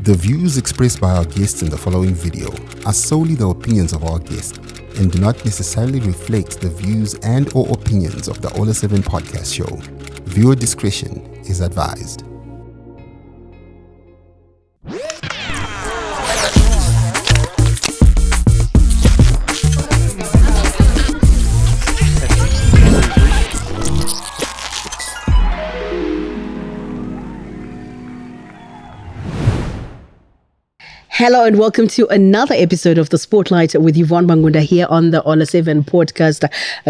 The views expressed by our guests in the following video are solely the opinions of our guests and do not necessarily reflect the views and or opinions of the Ola 7 podcast show. Viewer discretion is advised. Hello and welcome to another episode of the Sportlight with Yvonne Mangunda here on the Ola 7 podcast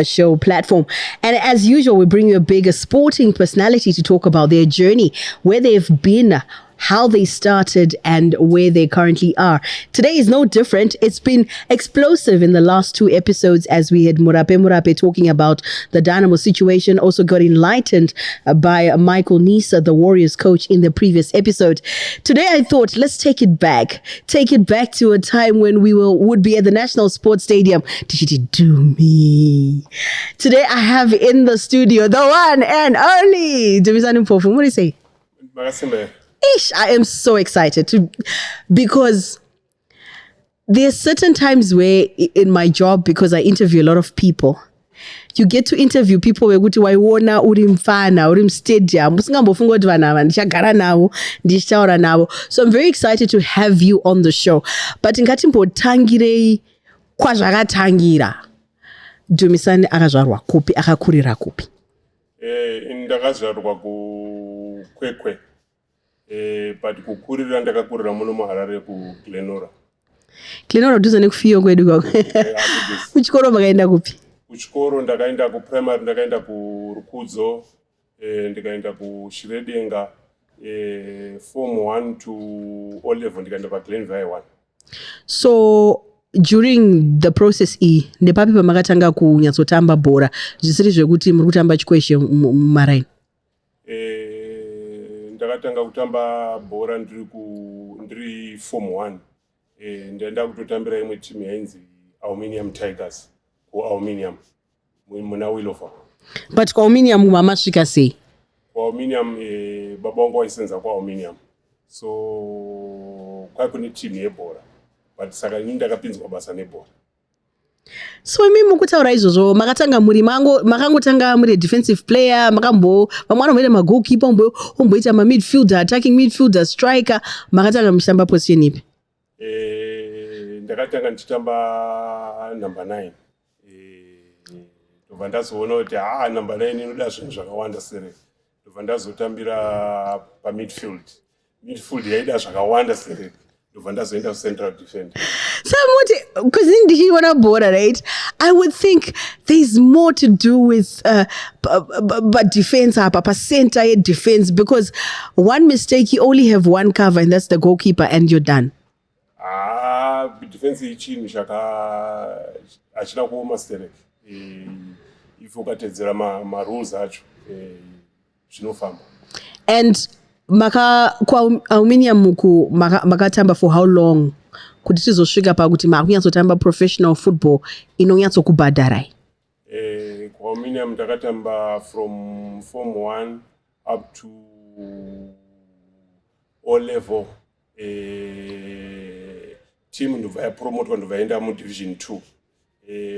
show platform. And as usual, we bring you a bigger sporting personality to talk about their journey, where they've been, how they started and where they currently are. Today is no different. It's been explosive in the last two episodes as we had Murape talking about the Dynamo situation, also got enlightened by Michael Nisa, the Warriors coach, in the previous episode. Today I thought, let's take it back to a time when we would be at the National Sports Stadium. Today I have in the studio the one and only Dumisani Mpofu. What do you say? I am so excited because there's certain times where in my job, because I interview a lot of people, you get to interview people where waiona uri mfana uri stadium usingambofunga kuti vanhu ava ndichagara navo ndichitaura navo. So I'm very excited to have you on the show, but ngatimbotangirei kwazvakatangira. Dumisani akazvarwa kupi, akakurira kupi? Ndakazvarwa kuKwekwe. But kukurira ndakakurira muno muHarare kuGlenora. Glenora duze nekufiyo kwedu kwako. Kuchikoro makaenda kupi? Kuchikoro ndakaenda kuprimary, ndakaenda kuRukudzo, ndikaenda kuShiredenga, form 1 to O level ndikaenda paGlenville 1. So during the process ndepapi pamakatanga kunyatsotamba bhora zvisiri zvekuti muri kutamba chikweshe mumaraini? Ndakatanga kutamba bhora ndiri form 1. Ndaenda kutotambira imwe timu yainzi Aluminium Tigers kuAluminium muna Willover. But kuAluminium mamasvika sei? KuAluminium baba vangu waisenza kuAluminium, so kwaikune timu yebhora, but saka ini ndakapinzwa basa nebhora. So imi mukutaura izvozvo makatanga makangotanga muri defensive player, vamwe vanoita magoalkeeper, omboita midfielder, attacking midfielder, striker, makatanga muchitamba position ipi? Ndakatanga ndichitamba number 9. Ndobva ndazoona kuti number 9 inoda zvinhu zvakawanda sere. Ndobva ndazotambira pamidfield. Midfield yaida zvakawanda sere. Ndobva central defender. So because in the border, right, I would think there's more to do with but defense, center defense, because one mistake, you only have one cover, and that's the goalkeeper, and you're done. Defense ichini achina kuoma stere. If ukatedzera ma rules acho zvinofamba. And Aluminium makatamba for how long? Kuti tizosvika pakuti makunyatsotamba professional football inonyatsokubhadharai? KuAluminium ndakatamba from form 1 up to O level. Team ndobva yapromotwa, ndobva yaenda mudivision 2.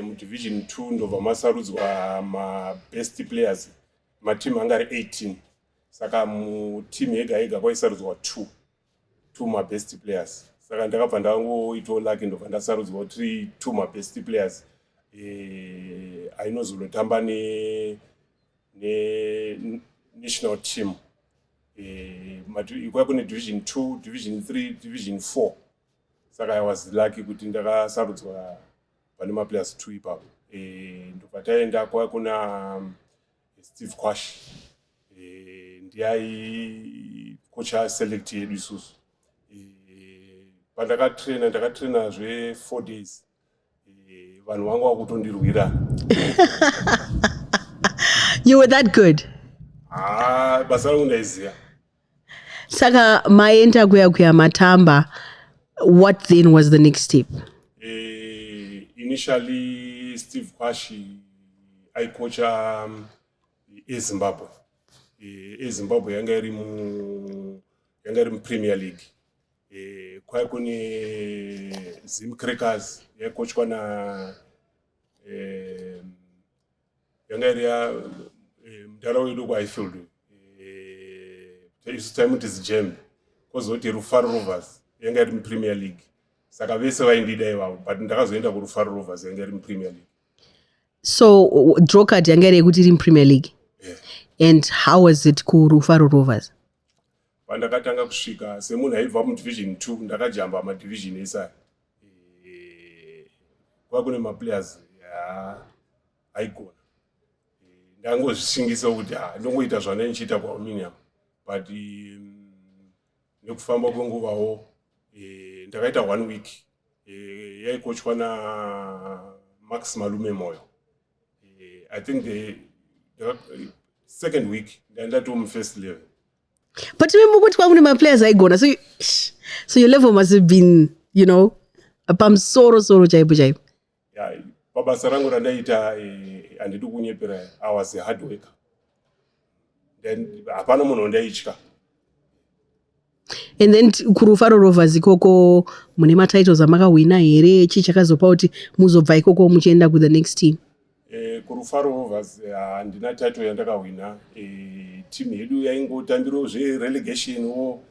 Mudivision 2 ndobva masarudzwa mabest players, matimu anga ari 18. Saka mutimu yega kwaisarudzwa 2 mabest players. Saka ndakabva ndangoitawo lucky, ndobva ndasarudzwa kuti 2 mabest players ainozonotamba national team. Ikwa kune division 2, division 3, division 4. Saka I was lucky kuti ndakasarudzwa pane maplayers 2 ipapo. Ndobva taenda kwa kuna Steve Kwash. Ndiye kocha select yedu isusu. Ndakatraina zve 4 days. Vanhu vangu vakutondirwira. You were that good? Basa rangu ndaiziva. Saka maenda kuya matamba, what then was the next step? Initially Steve Kwashi aikocha eZimbabwe yanga iri mu Premier League. kwai kune Zim Crackers yaikochwa na yanga iri mudara wedu kuHighfield taimoti Gem, kozoti Rufaro Rovers yanga iri muPremier League, saka vese vaindida ivavo, but ndakazoenda kuRufaro Rovers yanga iri muPremier League. So draw card yanga iri yekuti iri muPremier League. And how was it kuRufaro Rovers? Pandakatanga kusvika semunhu aibva muDivision 2 ndakajamba madivision esa kwakune maplayers aigona ndangozvishingisa kuti ndongoita zvandanichiita kwaUminium, but nekufamba kwenguvawo ndakaita 1 week yaikochwa naMax Malume Moyo. I think the second week ndandatomu first level. But remember what one of my players I gonna so your level must have been, you know, apam soro jaibu. Yeah, pabasa rangu randaita andidi kunyepera, I was a hard worker. Then hapana munhu ndaichka. And then kuRufaro Rovers ikoko mune ma titles amakawina here chichakazopa kuti muzobva ikoko muchienda ku the next team. kuRufaro Rovers handina title yandakawina. Team yedu yaingotambirawo zverelegation wo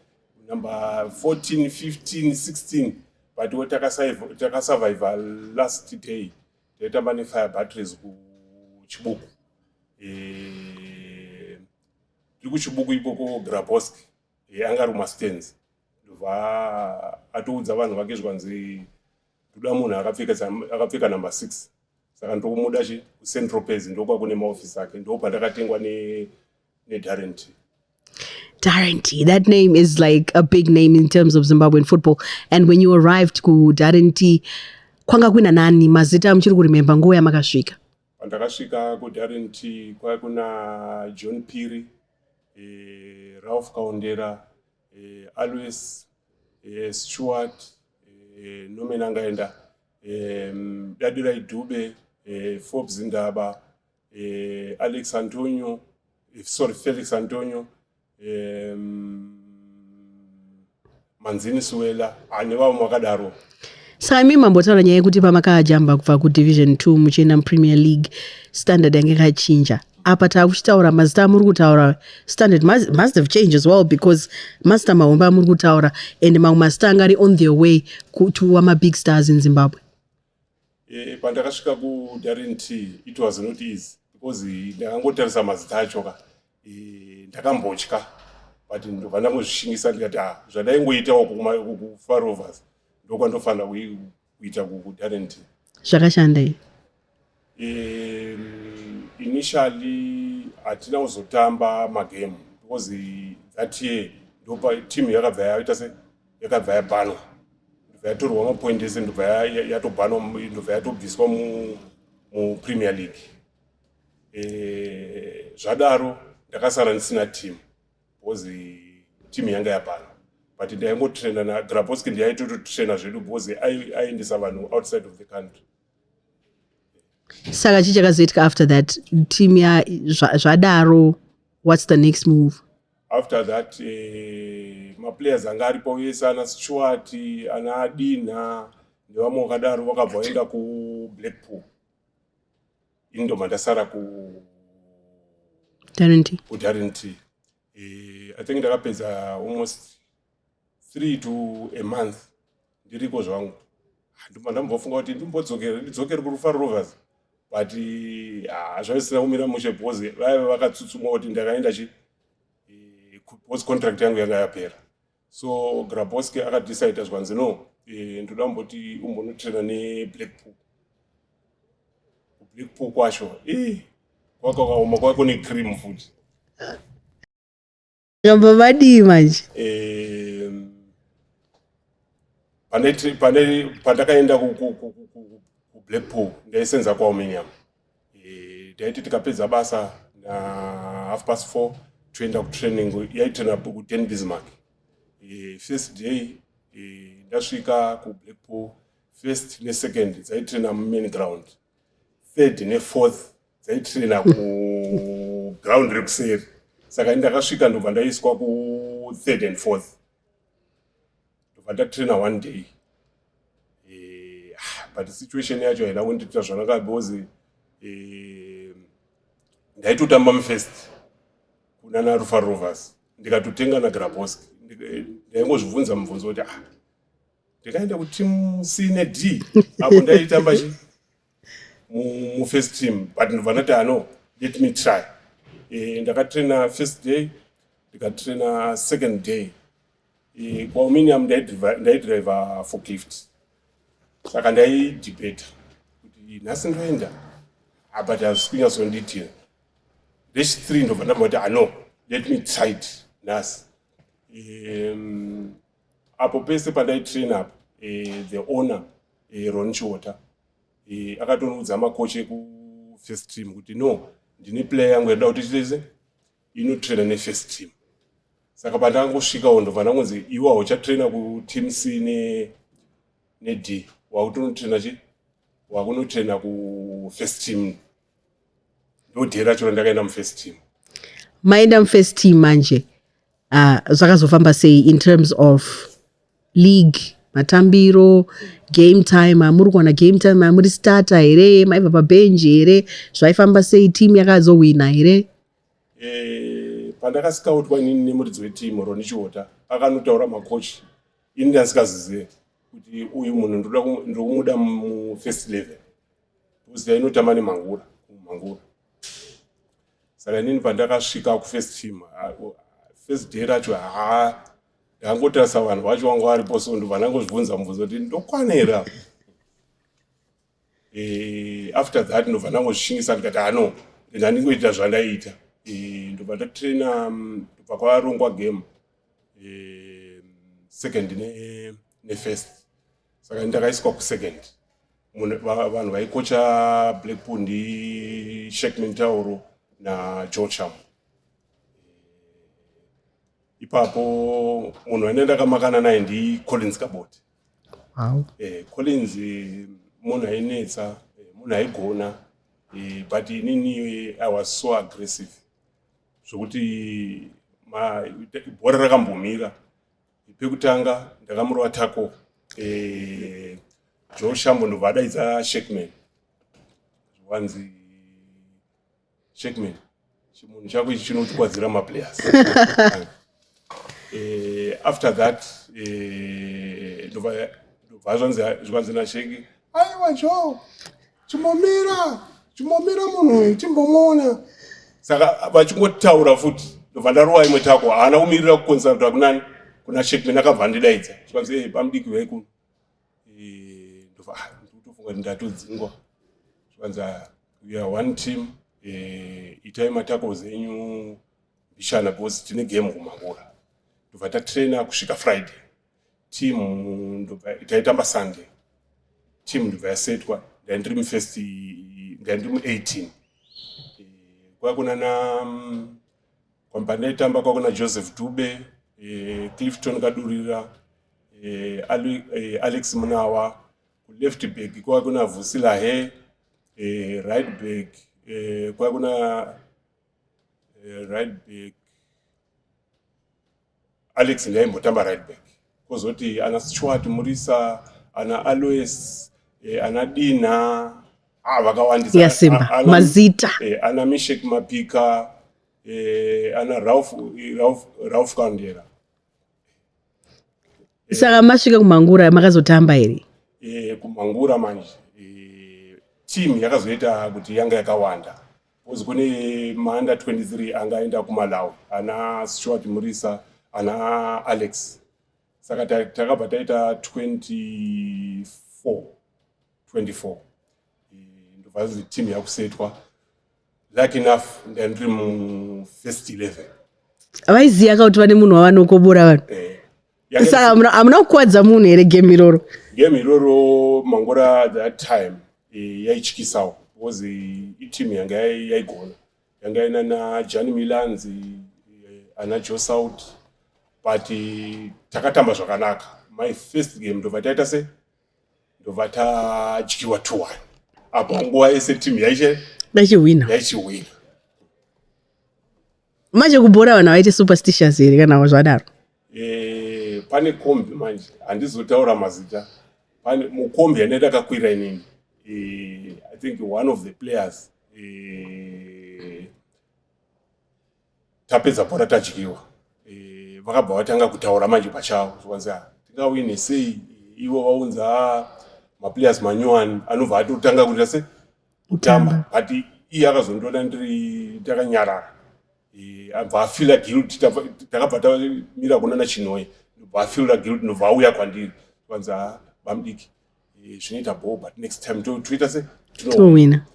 number 14, 15, 16, but wo takasurvive last day taitamba neFire Batteries kuChibuku. Tiri kuChibuku ikoko Grabosk anga ari mastands, ndobva atoudza vanhu vake zvanzi toda munhu akapfeka number 6, saka ndomuda kuCentral Pairs ndokwakune maofisi ake, ndopandakatengwa neDarrent. Darrent, that name is like a big name in terms of Zimbabwean football. And when you arrived ku Darrent, kwanga kuna nani mazita muchiri kuremember nguva yamakasvika? Pandakasvika ku Darrent kwai kuna John Piri, Ralph Kaundera, Alois Stewart, Nomena Ngaenda, Dadirai Dube, Forbes Ndaba, Felix Antonio, Manzini Suela, anevavo mwakadaro. Saka mimi mambotaura nyaya yekuti pamakajamba kubva kuDivision 2 muchienda muPremier League, standard yange yakachinja. Apa takuchitaura mazita muri kutaura standard must have changed as well, because master mahomba muri kutaura and mamwe mazita anga ari on their way to wama big stars in Zimbabwe. Pandakasvika ku Darrent, it was not easy because ndakangotarisa mazita acho ndakambotya, but ndobva ndangozvishingisa ndikati zvadaingoitawo kuFaro Rovers ndokwandofanira kuita ku Darrent. Zvakashandei? Initially hatina kuzotamba magame because that year ndopa team yakabva yakabva yabanwa, ndobva yatorwa mapoint ese, ndobva yatobanwa, ndobva yatobviswa muPremier League. Zvadaro ndakasara ndisina team because team yanga yabanwa, but ndaingotraina naGraboski, ndiyaitototraina zvedu because aiendesa vanhu outside of the country. Saka chichakazoitika after that team ya zvadaro, what's the next move? After that maplayers anga aripo yese ana Stewart, ana Adina nevamwe vakadaro vakabva vaenda kuBlackpool. Ini ndo mandasara kuDarrent. I think ndakapedza almost 3 to a month ndiriko zvangu. Ndambombofunga kuti ndidzokere kuRufaro Rovers, but zvaisina kumira mushe because vaiva vakatsutsumwa kuti ndakaenda post contract yangu yanga yapera. So Graboski akadecide zvanzi no, ndoda mboti umbonotraina neBlackpool. kuBlackpool kwacho kwakaoma, kwako necream futi. Ngamba vadii manje? Pandakaenda kuBlackpool ndaisenza kwaUminium. Ndaiti tikapedza basa na 4:30 toenda kutraining yaitraina kuDen Bismarck. First day ndasvika kuBlackpool, first nesecond dzaitraina mumain ground, third nefourth dzaitraina kuground rekuseri. Saka ndakasvika ndobva ndaiswa ku3rd and 4th. ndobva ndatraina one day but situation yacho haina kundiita zvakanaka because ndaitotamba mufirst kuna narufa rovers ndikatotenga nagraboski ndaingozvibvunza mubvunzo kuti ndikaenda kutimu C neD apo ndaitamba mufirst team but ndobva ndati let me try ndakatraina first day ndikatraina second day kwauminium ndaidriver forklift saka ndaidebata kuti nhasi ndoenda but hazvisi kunyazondiitira rechi3 ndobva ndabva kuti let me try it nhasi apo pese pandaitrain apo the owner Ron Chiota akatonoudza makochi ekufirst team kuti no ndine player yangu yaida kuti chitese inotraina nefirst team saka pandangosvikawo ndobva ndangonzi iwe hauchatraina kuteam C neD wakunotraina kufirst team ndodhe racho randakaenda mufirst team. Maenda mufirst team manje zvakazofamba sei in terms of league matambiro game time muri kuwana game time muri starter here maibva pabenji here zvaifamba sei team yakazowina here pandakasikautwa inini nemuridzi wetimu Ron Chiota akanotaura makochi ini ndandisikazizive kuti uyu munhu ndokumuda mufirst 11 because ndainotamba nemangura saka inini pandakasvika kufirst team first day racho ndangotarisa vanhu vacho vanga varipo so ndobva ndangozvibvunza mubvunzo kuti ndokwanira after that ndobva ndangozvishingisa ndikati ndingangoita zvandaiita ndobva ndatraina ndobva kwarongwa game second nefirst saka ndakaiswa kusecond vanhu vaikocha Blackpool ndi Shekman Tauro naJoe Cham ipapo munhu anendakamakana naye ndiCollins Kaboti. Wow. Collins munhu ainetsa munhu aigona but inini I was so aggressive zvokuti bhora rakambomira pekutanga ndakamurova tako Joe Shambo ndobva adaidza Shekman zvanzi Shekman chimunhu chako ichi chinotikwadzira maplayers. After that ndobva zvanzi naSheki aiwa Joe chimomira munhu uyu timbomuona saka vachingotaura futi ndobva ndarova imwe tako haana kumirira kuconsulta kunani kuna Shekman akabva ndidaidza zvanzi pamudiki weku ndobva ndikutofunga kuti ndatodzingwa zvanzi we are one team itai matackles enyu mbishana because tine game kumangura ndobva tatraina kusvika Friday team ndobva taitamba Sunday team ndobva yasetwa ndandiri mufirst ndandiri mu18 kwakuna kwamba ndaitamba kwakuna Joseph Dube Clifton Kadurira Alex Munawa left back kwakuna Vusila He right back kwakuna right back Alex ndaimbotamba right back kozoti ana Stuart Murisa ana Alois ana Dina vakawandisa yasimba mazita ana Mishek Mapika ana Ralph Kandera. Saka masvika kumangura makazotamba here kumangura manje team yakazoita kuti yanga yakawanda because kune maanda 23 angaenda kumalawi ana Stuart Murisa ana Alex saka takabva taita 24 ndobva ziri team yakusetwa lucky enough ndandiri mufirst 11 vaiziva kuti vane munhu wavanokobora vanhu saka hamuna kukuwadza munhu here game iroro mangura that time yaityisawo because iteam yanga yaigona yanga yaina naJohn Milanzi ana Joe South but takatamba zvakanaka my first game ndobva taita se ndobva tadyiwa 2-1 apo nguva yese team yaichiwina manje kubhora vanhu vaite superstitious here kana zvadaro pane kombi manje handizotaura mazita pane mukombi yandenda kakwira inini I think one of the players tapedza bhora tadyiwa vakabva vatanga kutaura manje pachavo zvikanzi tingawine sei ivo vaunza maplayers manyowani anobva atotanga kuita se kutamba but iye akazondoona ndiri takanyarara abva afila guilt takabva tamira kunana chinoi ndobva afila guilt ndobva auya kwandiri zvikanzi bamudiki zvinoita ball but next time toita se towina.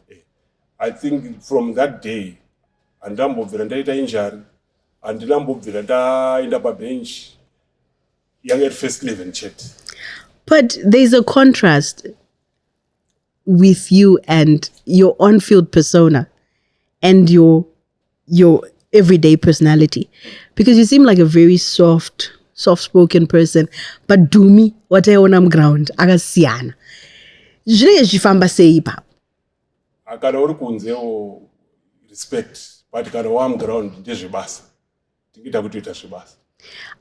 I think from that day handambobvira ndaita injury handinambobvira ndaenda pabench yanga iri first 11 chete. But there's a contrast with you and your on-field persona and your everyday personality, because you seem like a very soft-spoken person, but Dumi what I on ground akasiyana. Zvinenge zvichifamba sei ipapo? Kana uri kunzewo respect but kana wamground ndezvebasa tingita kutoita zvebasa.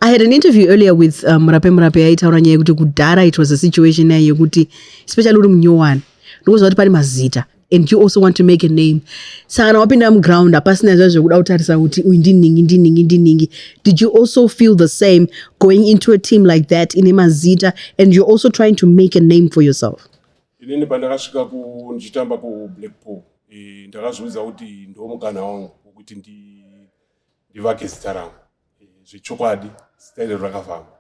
I had an interview earlier with Murape aitaura nyaya yekuti kudhara it was a situation naye yekuti especially uri munyowani ndokuziva kuti pane mazita and you also want to make a name. Saka wapinda muground hapasina izvo zvekuda kutarisa kuti uyu ndiningi. Did you also feel the same going into a team like that ine mazita and you're also trying to make a name for yourself? Inini pandakasvika ndichitamba kuBlackpool ndakazviudza kuti ndomukana wangu wekuti ndivake zita rangu zvechokwadi zita iri rakafamba.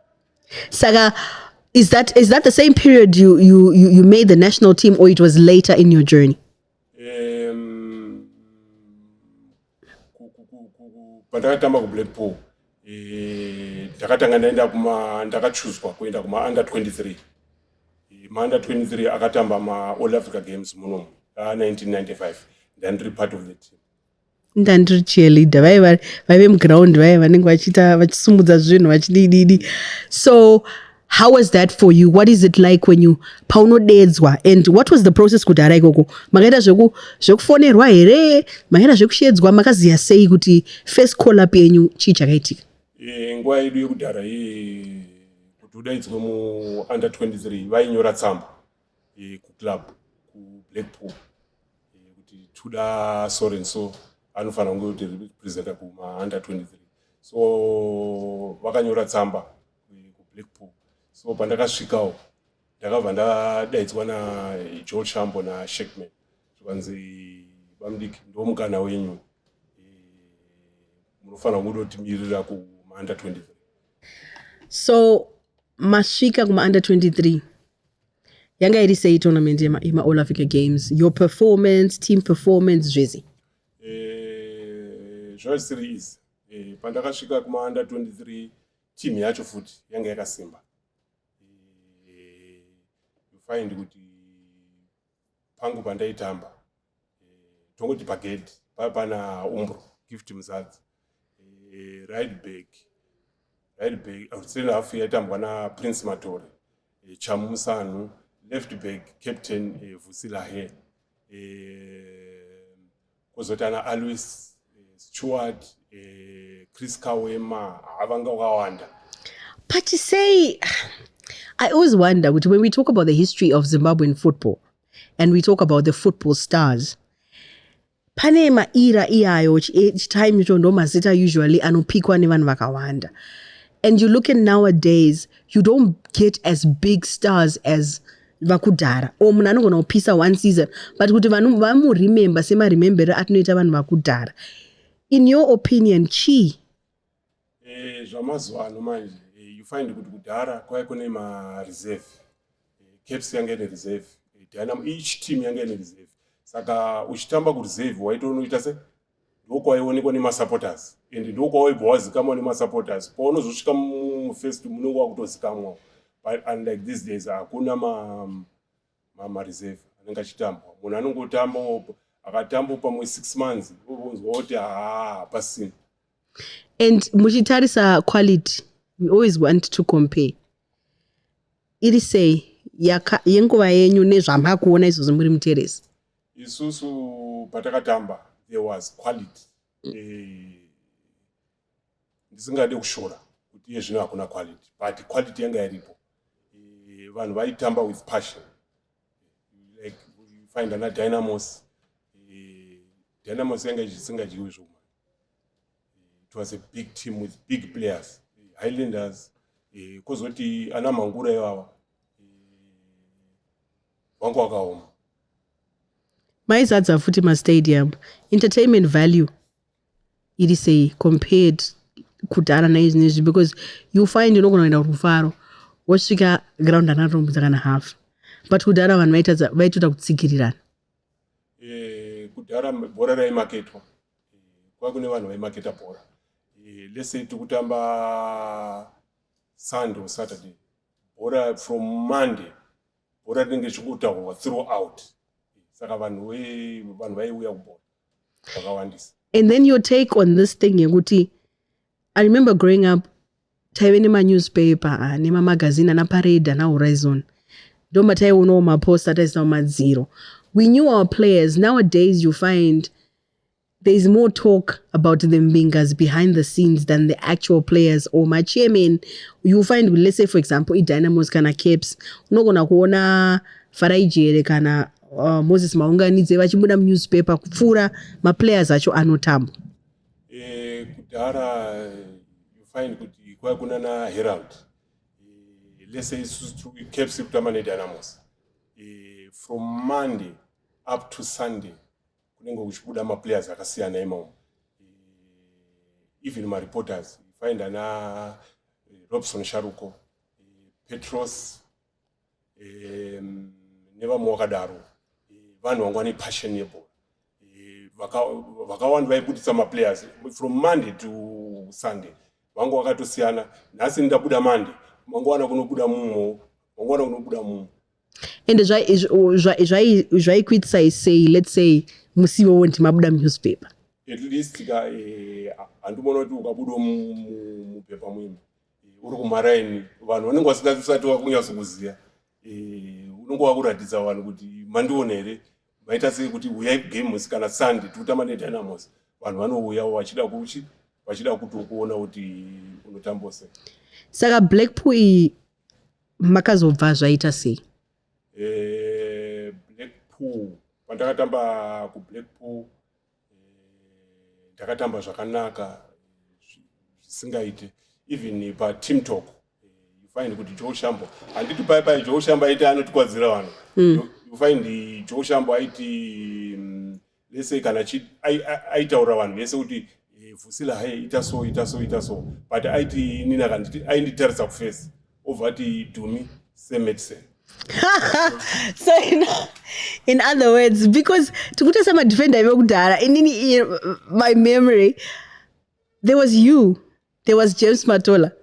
Saka is that the same period you made the national team or it was later in your journey? Pandakatamba kuBlackpool ndakatanga ndakachuzwa kuenda kuma-under 23. Ma-under 23 akatamba ma-All Africa Games muno 1995 ndandiri part of the team. Ndandiri cheerleader vaive muground vaya vanenge vachisumudza zvinhu vachidididi. So how was that for you? What is it like when you paunodedzwa, and what was the process kudhara ikoko? Makaita zvekufonerwa here? Makaita zvekushedzwa? Makaziya sei kuti first call up yenyu chii chakaitika? Nguva yedu yekudhara iyi kuti udaidzwe mu-under 23 vainyora tsamba kuclub kuBlackpool kuti tuda so and so anofanira kunge kuti representa kuma-under 23. So vakanyora tsamba kuBlackpool. So pandakasvikawo ndakabva ndadaidzwa naJoel Shambo naShekman zvikanzi bamudiki ndomukana wenyu munofanira kungotimirira kuma-under 23. So masvika kuma-under 23 yanga iri sei tournament yema-All Africa Games? Your performance, team performance zvese? Zvanga zvisiri easy. Pandakasvika kuma-under 23 team yacho futi yanga yakasimba. You find kuti pangu pandaitamba tongoti pagedhi pana umbro gift muzadzi right back outside half yaitambwa naPrince Matore, Chamusanu, left back captain Vusilahe, kozotana Alois Stewart, Chris Kawema, avanga wakawanda. But you say, I always wonder, when we talk about the history of Zimbabwean football and we talk about the football stars, pane maira iyayo each time ndo mazita usually anopikwa nevanhu vakawanda. And you look at nowadays, you don't get as big stars as vakudhara. Or munhu anogona kupisa one season, but kuti vanhu vamuremember semaremembero atinoita vanhu vakudhara. In your opinion, chi? Zvamazuva ano manje, you find kuti kudhara kwai kune ma-reserve. Caps yanga ine reserve. Each team yanga ine reserve. Saka uchitamba kureserve waitonoita se ndoko waionekwa nemasupporters and ndoko waibva wazikamwa nemasupporters paunozosvika mufirst munenge wakutozikamwa. But unlike these days hakuna ma-reserve anenge achitambwa. Munhu anongotamba akatamba pamwe 6 months obonzwa kuti hapasina. And muchitarisa quality, we always want to compare. Iri sei yenguva yenyu nezvamakuona izvozvo muri muteresi? Isusu patakatamba there was quality. Ndisingade kushora kuti kuti iye zvino hakuna quality, but quality yanga iripo. Vanhu vaitamba with passion, like you find ana Dynamos. Dynamos yanga ichisingadyiwi zvoma. It was a big team with big players. Highlanders, kozoti ana Mangura ivava vanga vakaoma. Maizadza futi stadium entertainment value iri sei compared kudhara naizvinezvi, because you find unogona kuenda kurufaro wosvika ground anatombo kana half, but kudhara vanhu vaitoda kutsikirirana. Kudhara bhora raimaketwa, kwanga kune vanhu vaimaketa bhora. Let's say tikutamba Sunday or Saturday, bhora from Monday bhora rinenge chikutaurwa throughout. Saka vanhu vaiuya kubhora vakawandisa. And then your take on this thing yekuti, I remember growing up taive newspaper magazine ana Parade ana Horizon, ndoma taionawo maposta taisinawo madziro. We knew our players. Nowadays you find there's more talk about them being as behind the scenes than the actual players or my chairman. You find, let's say for example, Dynamos kana Caps, unogona kuona Faraijere kana Moses Maunganidze vachibuda newspaper kupfuura maplayers acho anotamba. Kudhara you find kuti kwakuna na Herald. Let's say Caps kutamba neDynamos. From Monday up to Sunday kunenge kuchibuda maplayers akasiyana imomo. Even my reporters, you find ana Robson Sharuko, Petros, never wakadaro. Vanhu vanga vane passion yebhora. Vakawanda vaibudisa maplayers from Monday to Sunday. Vanga vakatosiyana. Nhasi ndabuda Monday, mangwana kunobuda mumwe, mangwana kunobuda mumwe. And zvaikwitisa sei, let's say musiwo wonti mabuda newspaper. At least handimona kuti ukabuda mupepa mwimwe uri kumaraini vanhu vanenge vasingasati vakunyatsokuziva. Unenge wakuratidza vanhu kuti mandiona here, maita sei kuti uyai game kana Sunday tikutamba neDynamos. Vanhu vanouyawo vachida kutokuona kuti unotamba sei. Saka Blackpool makazobva zvaita sei? Blackpool pandakatamba kuBlackpool ndakatamba zvakanaka zvisingaite. Even pateam talk you find kuti Joe Shambo handiti pai Joe Shambo aiti anotikwadzira vanhu. You find Joe Shambo aiti let's say kana aitaura vanhu vese kuti Vusila hai ita so, but aiti nina kanditi ainditarisa kuface over ati Dumi same medicine. So in other words, because tukuta sama defender yekudhara, in my memory there was you, there was James Matola,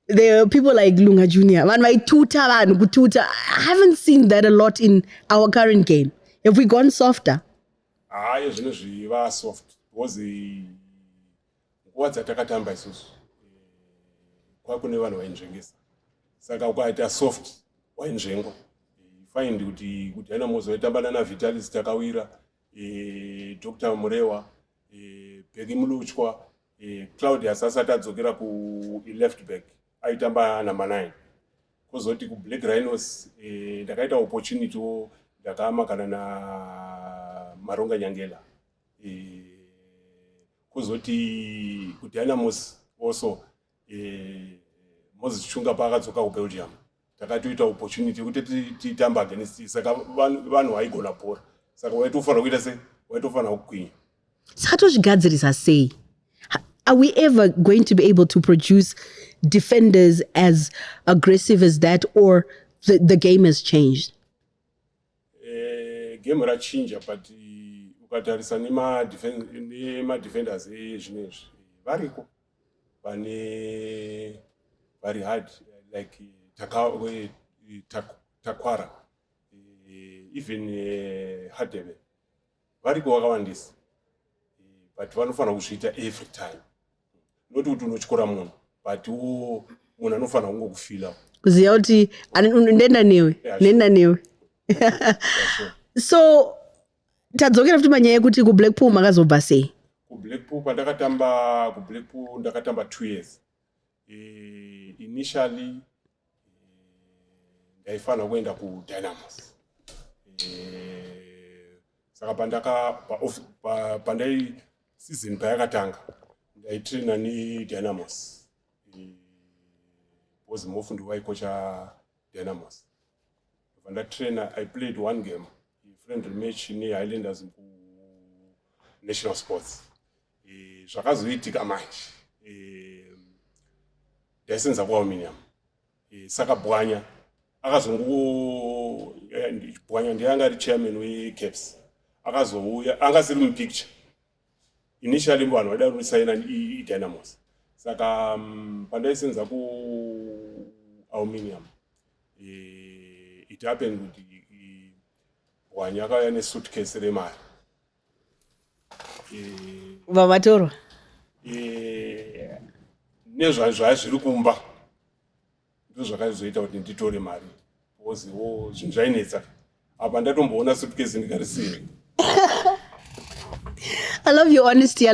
there were people like Lunga Jr. I haven't seen that a lot in our current game. Have we gone softer? Zvino zviva soft was nguva dzatakatamba isusu kwakune vanhu vainzvengesa, saka ukaita soft wainzvengwa. Find kuti Dynamos vaitamba nana Vitalis takawira, Dr. Murewa, Peggy Muluchwa, Claudius asati adzokera ku left back aitamba number 9. Kozoti ku Black Rhinos ndakaita opportunity wo ndakamakana na Maronga Nyangela. Kozoti ku Dynamos also Moses Chunga pakadzoka ku Belgium. Takatoita opportunity kuti titamba against saka vanhu vaigona bhora. Saka waitofana kuita sei? Waitofana kukwinya. Saka tozvigadzirisa sei? Are we ever going to be able to produce defenders as aggressive as that, or the game has changed? Game rachinja, but ukatarisa nema defenders zvinezvi variko vane very hard like Takwara, even Hadebe variko vakawandisa, but vanofana kuzviita every time. Not kuti unotyora munhu, but munhu anofana kungokufila kuziva kuti ndenda newe. So tadzokera futi manyaya yekuti ku Blackpool makazobva sei? Ku Blackpool pandakatamba ku Blackpool ndakatamba 2 years. Initially ndaifanira kuenda kuDynamos. Saka pandai season payakatanga ndaitraina neDynamos. Was Mpofu ndiwaikocha Dynamos. Ndatraina, I played one game, friendly match in Highlanders National Sports. Zvakazoitika manje. Ndaisenza kwauminiam. Saka Bwanya Bwanya ndianga ari chairman weCaps. Akazouya angasiri mupicture. Initially vanhu vaida kusaina iDynamos. Saka pandaisenza kuAluminium. It happened with Bwanya akauya nesuitcase remari. Vavatorwa. Nezvazviri kumba ndozvakazoita kuti nditore mari because zvinhu zvainetsa apa ndatomboona suitcase ndikarisira. I love your honesty.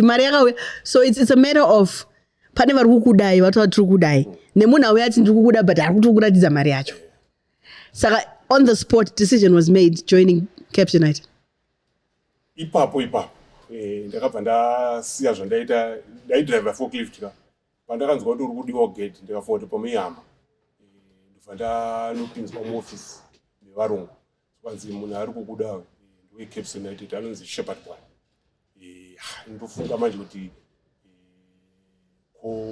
Maria, so it's a matter of pane vari kukudai vatova tiri kudai nemunhu auya ati ndiri kukuda but ari kutokuratidza mari yacho. Saka on the spot decision was made joining Caps United. Ipapo ndakabva ndasiya zvandaita, ndaidriva forklift ka pandakanzwa kuti uri kudiwa gate ndikafunga kuti pamuyama ndobva ndanopinzwa muofisi nevarungu kwanzi munhu ari kukuda weCaps United anonzi Shepherd Boy. Ndofunga manje kuti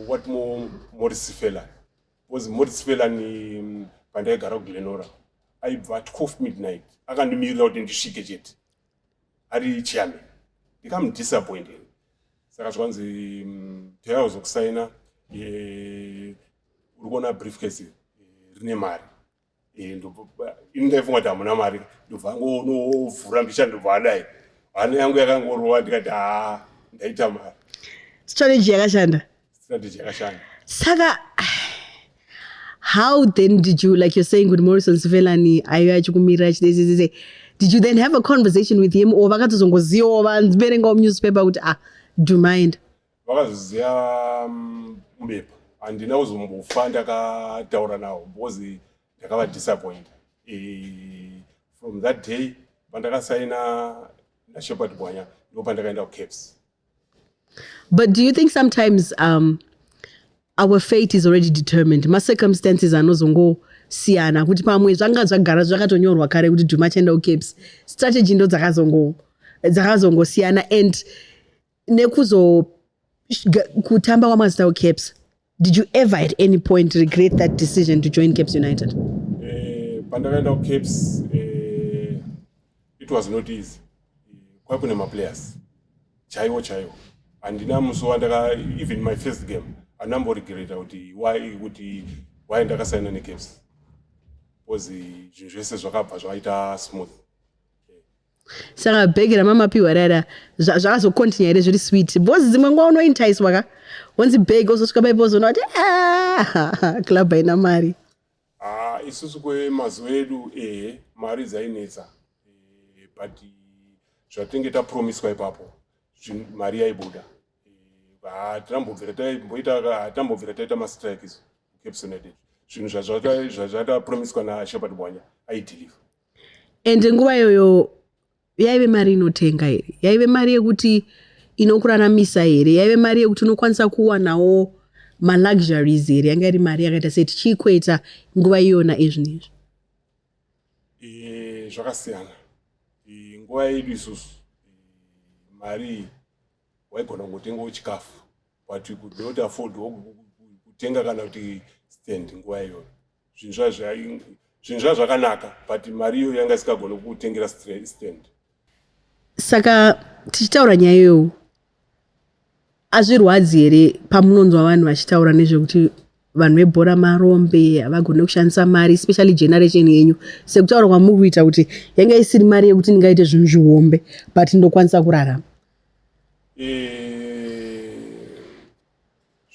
what more Morris Fela was Morris Fela ni pandaigara kuGlenora aibva at 12 midnight akandimirira kuti ndisvike chete ari chairman ndikamudisappointed. Saka zvanzi tayauza zokusaina uri kuona briefcase rine mari ndaifunga kuti hamuna mari ndobva ngonovhura mbicha ndobva adai hana yangu yakangorova ndikati ndaita mari. Strategy yakashanda. Saka how then did you, like you're saying with Morrison Sivelani aiyo achikumirira chidese, did you then have a conversation with him or vakatozongoziva vanziverenga newspaper kuti do mind? Vakazoziva mubepa handina kuzombofa ndakataura navo because ndakava disappointed. From that day pandakasaina naShepherd Bwanya ndo pandakaenda kuCaps. But do you think sometimes our fate is already determined? Ma circumstances anozongosiyana kuti pamwe zvanga zvagara zvakatonyorwa kare kuti Duma chaenda kuCaps. Strategy ndo dzakazongosiyana and kutamba kwamazita kuCaps. Did you ever at any point regret that decision to join Caps United? Pandakaenda kuCaps it was not easy. Kwaikune maplayers chaiwo handina musi even my first game andamboregreta kuti why ndakasaina neCaps because zvinhu zvese zvakabva zvaita smooth. Saka bhegi ramamapiwa rara zvakazokontinua here zviri sweet because dzimwe nguva unointaiswa ka onzi bhegi uzosvika paipo uzoona kuti club haina mari. Isusu kwemazuva edu mari dzainetsa but zvatinge tapromiswa ipapo mari yaibuda. Tambobvira taita mastrikes kuCaps United zvinhu zvatapromiswa naShepherd Bwanya aideliver. And nguva iyoyo yaive mari inotenga here, yaive mari yekuti inokuraramisa here, yaive mari yekuti unokwanisa kuwanawo maluxuries here, yanga iri mari yakaita sei tichikweta nguva iyona ezvinezvi? Zvakasiyana. Nguva yedu isusu mari waigona kungotengawo chikafu but you could not afford kutenga kana kuti stand nguva iyoyo. Zvinhu zvazvakanaka but mari iyo yanga isikagona kutengera stand. Saka tichitaura nyaya iyoyo hazvirwadzi here pamunonzwa vanhu vachitaura nezvekuti vanhu vebhora marombe havagone kushandisa mari especially generation yenyu sekutaura kwamuri kuita kuti yanga isiri mari yekuti ndingaite zvinhu zvihombe but ndokwanisa kurarama?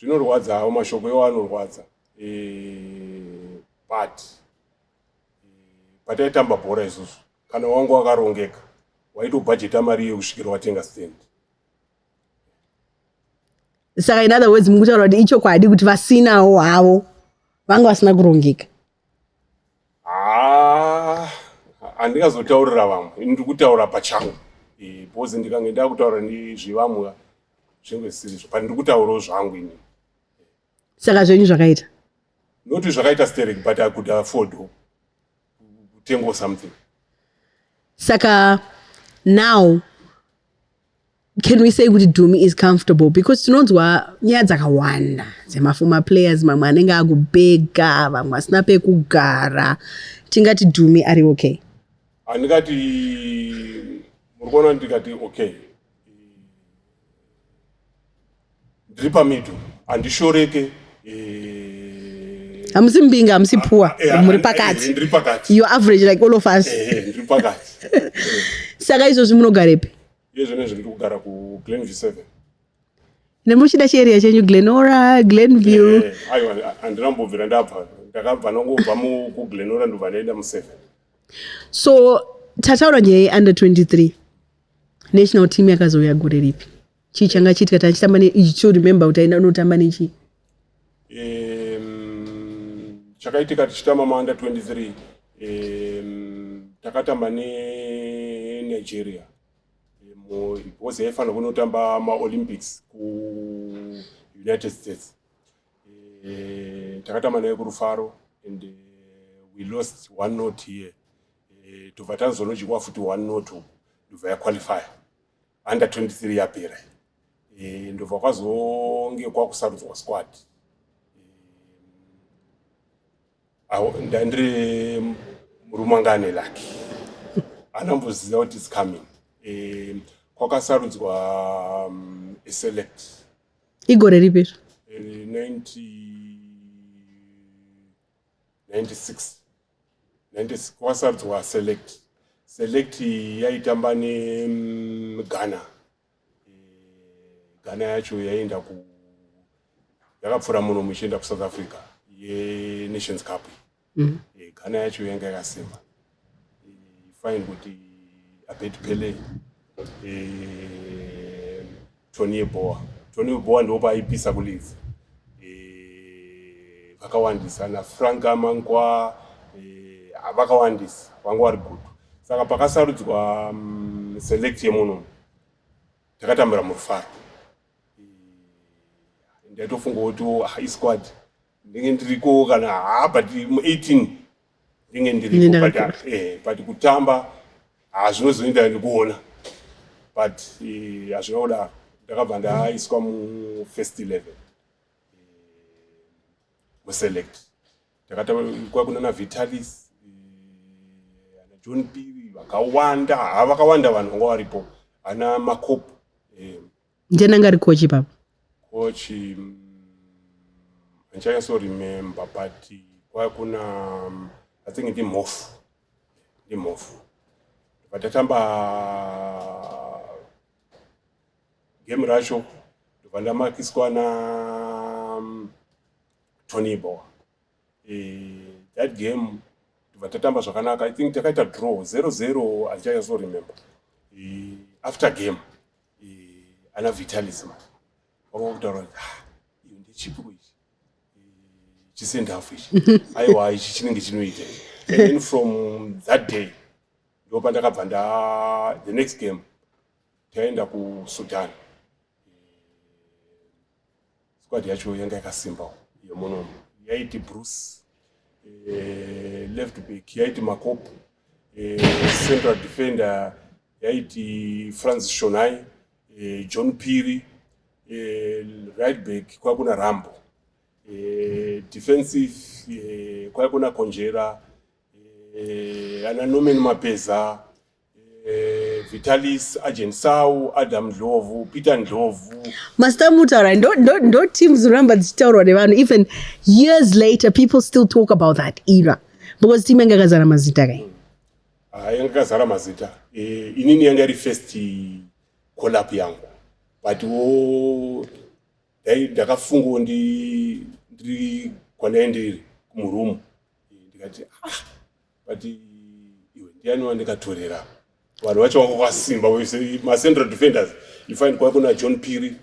Zvinorwadzawo mashoko iwo anorwadza but pataitamba bhora isusu kana wangu wakarongeka waitobhajeta mari yekusvikira watenga stand. Saka in other words mukutaura kuti ichokwadi kuti vasinawo havo vanga vasina kurongeka. Handingazotaurira vamwe, ndiri kutaura pachangu. Because ndikange ndakutaura nezvevamwe zvinge zvisizvo, but ndiri kutaurawo zvangu ini. Saka zvenyu zvakaita? Not zvakaita sterek, but I could afford to tengo something. Saka now can we say kuti Dumi is comfortable? Because tinonzwa nyaya dzakawanda dzemafuma players mamwe anenge akubhega vamwe vasina pekugara. Tingati Dumi ari okay? Handingati muri kuona ndikati okay. Ndiri pamiddle, handishoreke. Hamusi mbinga, hamusi poor, muri pakati. Ndiri pakati. You average like all of us. Ndiri pakati. Saka izvozvi munogarepi? Izvonezvo ndiri kugara kuGlenview 7. Nemuchida chiarea chenyu Glenora, Glenview? Aiwa, handinambobvira ndabva. Ndakabva nongobva kuGlenora ndobva ndaenda mu7. So tataura nyaya under 23 national team yakazouya gore ripi? Chii changa chiitika tachitamba ichicho remember kuti aina unotamba nechi? Chakaitika tichitamba under 23 takatamba neNigeria. Because yaifanira kunotamba maOlympics kuUnited States. Takatamba naye kurufaro and we lost 1-0 here. Tobva tanzonodyiwa futi 1-0 ndobva yaqualify under 23 yapera. Ndobva kwazonge kwakusarudzwa squad. Ndandiri murume anga ane lucky. Anamboziva kuti it's coming. Kwakasarudzwa select. Igore ripi? 96 kwasarudzwa select yaitamba neGhana. Ghana yacho yaenda yakapfura muno muchienda kuSouth Africa yeNations Cup. Ghana yacho yanga yakasimba. Fine kuti Abed Pele, Tony Eboa ndipo paipisa kuleave. Vakawandisa na Frank Amankwa vakawandisa vanga vari good. Saka pakasarudzwa select yemuno takatambira murufaro. Ndaitofunga kuti isquad ndinge ndiriko kana but mu18 ndinge ndiriko but kutamba zvinozoenda ndikuona but hazvina kudaro ndakabva ndaiswa mu-first 11 muselect. Takatamba kuna naVitalis John Piri vakawanda vanhu vanga varipo ana makopu. Njenanga ari coach papa? Coach so remember but kuna I think ndi Mpofu. But tatamba game racho ndobva ndamakiswa na Tony Eboa. That game ndobva tatamba zvakanaka. I think takaita draw 0-0 so remember. After game ana Vitalis man vakakutaura kuti iyo ndechipo ichi chisendafu ichi aiwa ichi chinenge chinoita. And then from that day ndopa ndakabva the next game taenda kuSudan. Squad yacho yanga yakasimba iyo muno yaiti Bruce, left back yaiti Makopo, central defender yaiti Francis Shonai, John Piri, right back kwakuna Rambo, defensive kwakuna Konjera, ana Norman Mapeza, Vitalis, Agent Sau, Adam Ndlovu, Peter Ndlovu. Master Mutara, don't teams remember dzichitaurwa nevanhu. Even years later, people still talk about that era. Because team yanga yakazara mazita kai. Yanga yakazara mazita. Inini yanga iri first call-up yangu. But ndakafunga ndiri kwanaenderi kumurumu. Ndikati but iwe ndiani wandikatorera. Vanhu vacho vanga kwasimba ma central defenders. You find kuna John Piri,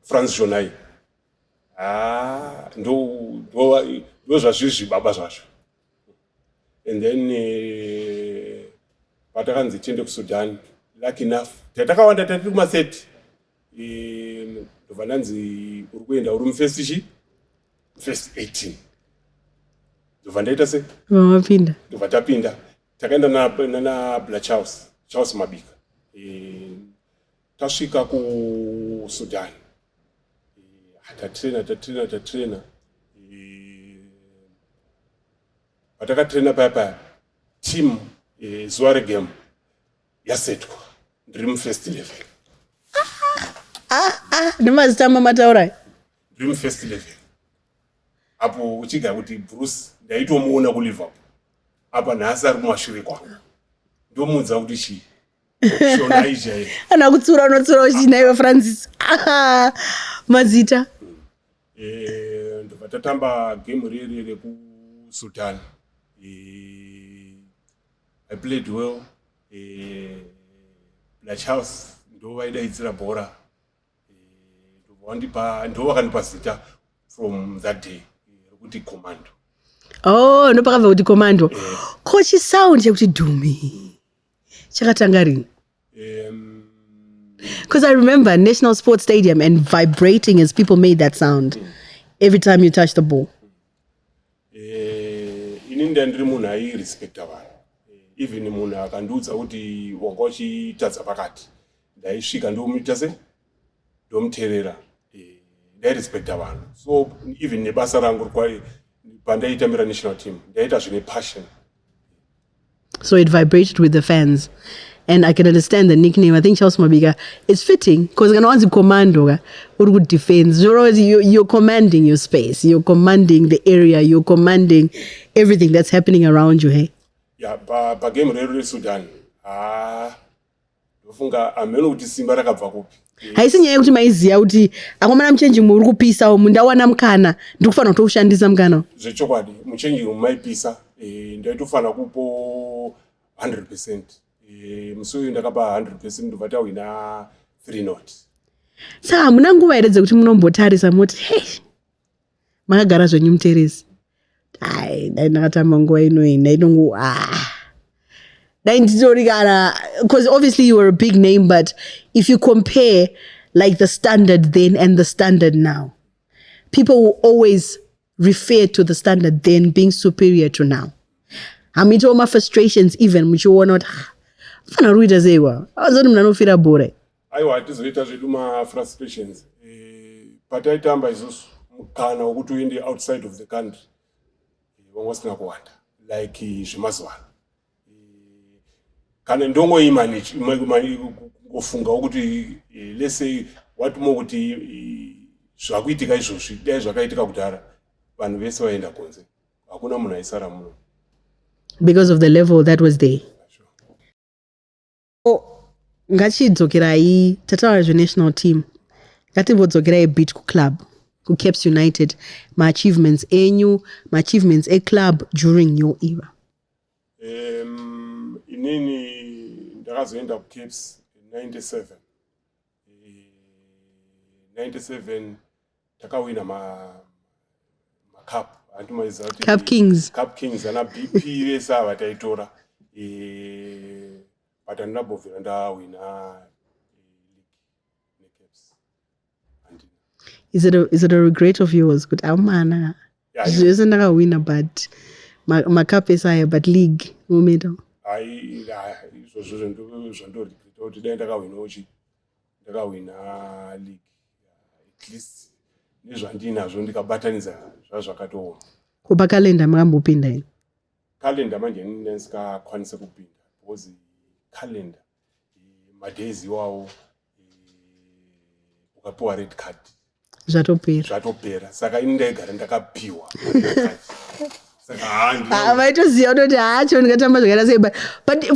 France Jonai. Ndo zvazvizvi baba zvacho. And then patakanzi tiende kuSudan. Lucky enough. Tatakawanda tati kumaseti. Ndovananzi uri kuenda uri mufestichi. First 18. Ndovandaita se? Wapinda. Ndovatapinda. Takaenda na Black Charles Mabika. Tasvika kuSudan. Tatraina. Patakatraina paya team zuva regame yasetwa. Ndiri mufirst 11. Ndimazita mamataura. Ndiri mufirst 11. Apo uchiga kuti Bruce ndaitomuona kuLiverpool. Apa nhasi ari kumashure kwangu. Ndomuudza kuti chii. Shona ija. Ana kutsura unotsura uchina iwe Francis. Mazita. Ndovatatamba game riri kuSudan. I played well. Black House ndovaidaitsira bhora. Ndovakandipa zita from that day. Kuti commando. Oh, ndopakabva kuti commando. Coach sound yekuti Dumi. Chakatanga rini? Because I remember National Sports Stadium and vibrating as people made that sound every time you touch the ball. Ini ndandiri munhu airespecta vanhu. Even munhu akandiudza kuti wanga uchitadza pakati. Ndaisvika ndomuita se? Ndomuteerera. Ndairespecta vanhu. So even nebasa rangu pandaitambira national team, ndaita zvine passion. So it vibrated with the fans. And I can understand the nickname. I think Charles Mabika is fitting because once you commando, or good defense, you're commanding your space, you're commanding the area, you're commanding everything that's happening around you. Hey? Yeah, but game reri Sudan. Ndofunga ameno kuti simba rakabva kupi. Haisi nyaya yekuti maiziya kuti akomana muchenji muri kupisa mundawana mukana ndikufanira kutoushandisa mukana. Zvechokwadi muchenji maipisa ndaitofana kupo 100%. Musuyu ndakapa 100% ndobva tawina 3-0. Saka hamuna nguva here dzekuti munombotarisa moti hey makagara zvenyu muteresi. Dai ndakatamba nguva inoyi ndainongo dai nditori kana, because obviously you were a big name, but if you compare like the standard then and the standard now, people will always refer to the standard then being superior to now. Hamita all my frustrations even muchiona kuti fana ruita zeiwa azoti mna nofira bore. Aiwa atizoita zvedu ma frustrations. Pataitamba isusu mukana wokuti uende outside of the country. Wanga usina kuwanda like zvemazuva. Kana ndongoimanage ngofunga ukuthi let's say watumo kuti zvakuitika izvozvi dai zvakaitika kudhara vanhu vese vaenda kunze. Hakuna munhu aisara muno. Because of the level that was there. Ngachidzokerai tataura zvenational team. Ngatimbodzokera bit kuclub kuCaps United, ma-achievements enyu, ma-achievements eclub during your era. Inini ndakazoenda kuCaps 97. 97 takawina ma-cup. Cup Kings. Cup Kings ana BP vese ava taitora. But andinabovhera ndawina neCaps. Is it a regret of yours? Kuti amana. Zvese ndakawina but ma-cup esaya but league momento. Izvozvo zvandorigita kuti dai ndakawina league. At least nezvandinazvo ndikabatanidza zvazvakatooma. Kupa kalenda makambopinda ino? Kalenda manje ndisingakwanise kupinda because kalenda madays iwawo ukapiwa red card zvatopera saka ini ndaigara ndakapiwa red card. Saka vaitoziva kuti hacho ndingatamba zvakaita sei, but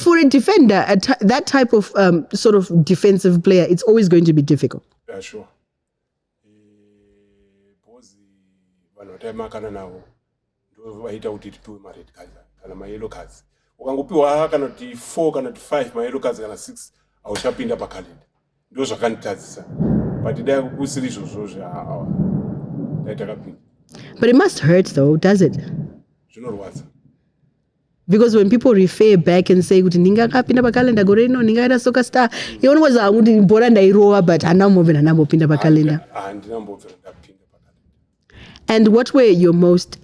for a defender that type of sort of defensive player, it's always going to be difficult. Yeah, sure. Because vanhu vataimakana navo ndovaita kuti tipiwe ma-red cards kana ma-yellow cards. Ukangopiwa kana kuti 4 kana kuti 5 ma-yellow cards kana 6 hauchapinda pakalenda. Ndo zvakanditadzisa. but dai kusiri izvozvo dai takapinda. But it must hurt though, does it? Zvinorwadza. Because when people refer back and say kuti ndingakapinda pakalenda gore rino ndingaita soccer star, iwe unongoziva kuti bhora ndairova but handambopinda pakalenda. Handinambobvira ndapinda pakalenda. And what were your most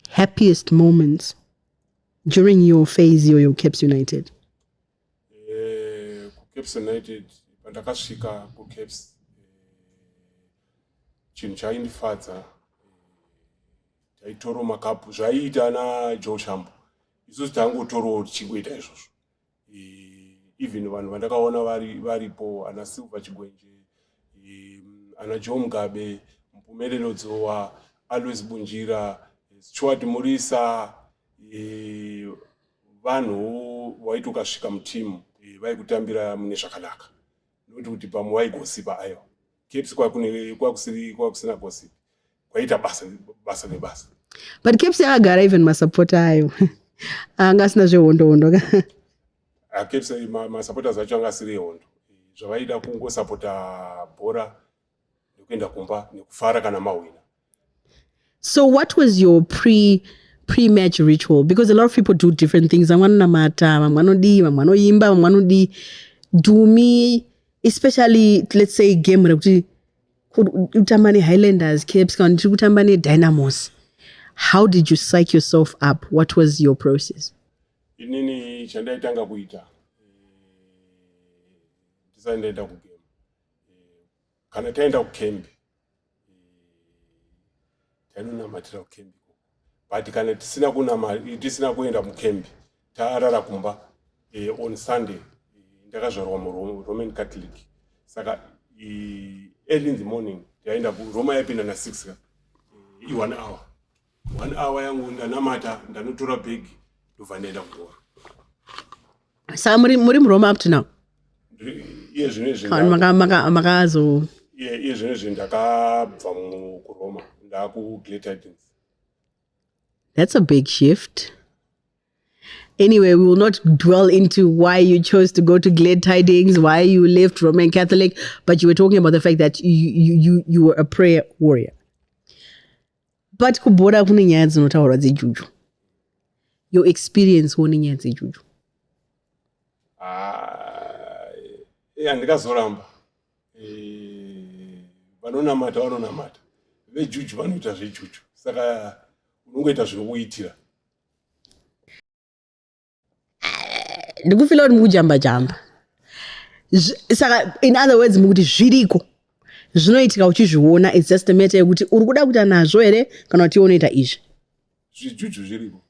happiest moments during your phase your Caps United? Caps United pandakasvika kuCaps chinhu chaindifadza taitoro makapu zvaiita naJoe Shambo. Isusu tangotorawo tichingoita izvozvo. Even vanhu vandakaona varipo ana Silver Chigwenje, ana Joe Mugabe, Mpumelelo Dzowa, Alois Bunjira, Stuart Murisa, vanhu waiti ukasvika mutimu vaikutambira mune zvakanaka. Noti kuti pamwe waigosipa ayo. Caps kwakusina gosipa. Kwaita basa nebasa. But Caps yakagara even masapota ayo. Angasina zvehondo. Caps masapota zacho anga asiri hondo. Zvavaida kungosapota bhora nekuenda kumba nekufara kana mawina. So what was your pre-match ritual? Because a lot of people do different things. Namata, vamwe Dumi, especially let's say game utambani Highlanders, Caps utambani Dynamos. How did you psych yourself up? What was your process? Inini chandaitanga kuita ndisandaenda kugame kana taenda kukembi tainonamatira kukembi but kana tisina kuenda mukembi taarara kumba on Sunday ndakazvarwa muRoman Catholic saka early in the morning taenda kuRoma yapinda na6 1 hour 1 hour yangu ndanamata ndanotora bag ndobva ndaenda kudhora. Saka muri muRoma up to now? Iye zvinezvi ndakabva kuRoma ndakuGlade. That's a big shift. Anyway, we will not dwell into why you chose to go to Glad Tidings, why you left Roman Catholic, but you were talking about the fact that you were a prayer warrior. But kubora kune nyaya dzinotaurwa dzejuju. Your experience wone nyaya dzejuju. Handikazoramba. Vanonamata. Vejuju vanoita zvejuju. Saka unongoita zvinokuitira. Ndikufila kuti mukujamba. Saka in other words mukuti zviriko. Zvinoitika uchizviona, it's just a matter yekuti uri kuda kuita nazvo here kana kuti unoita izvi. Zvijuju zviriko.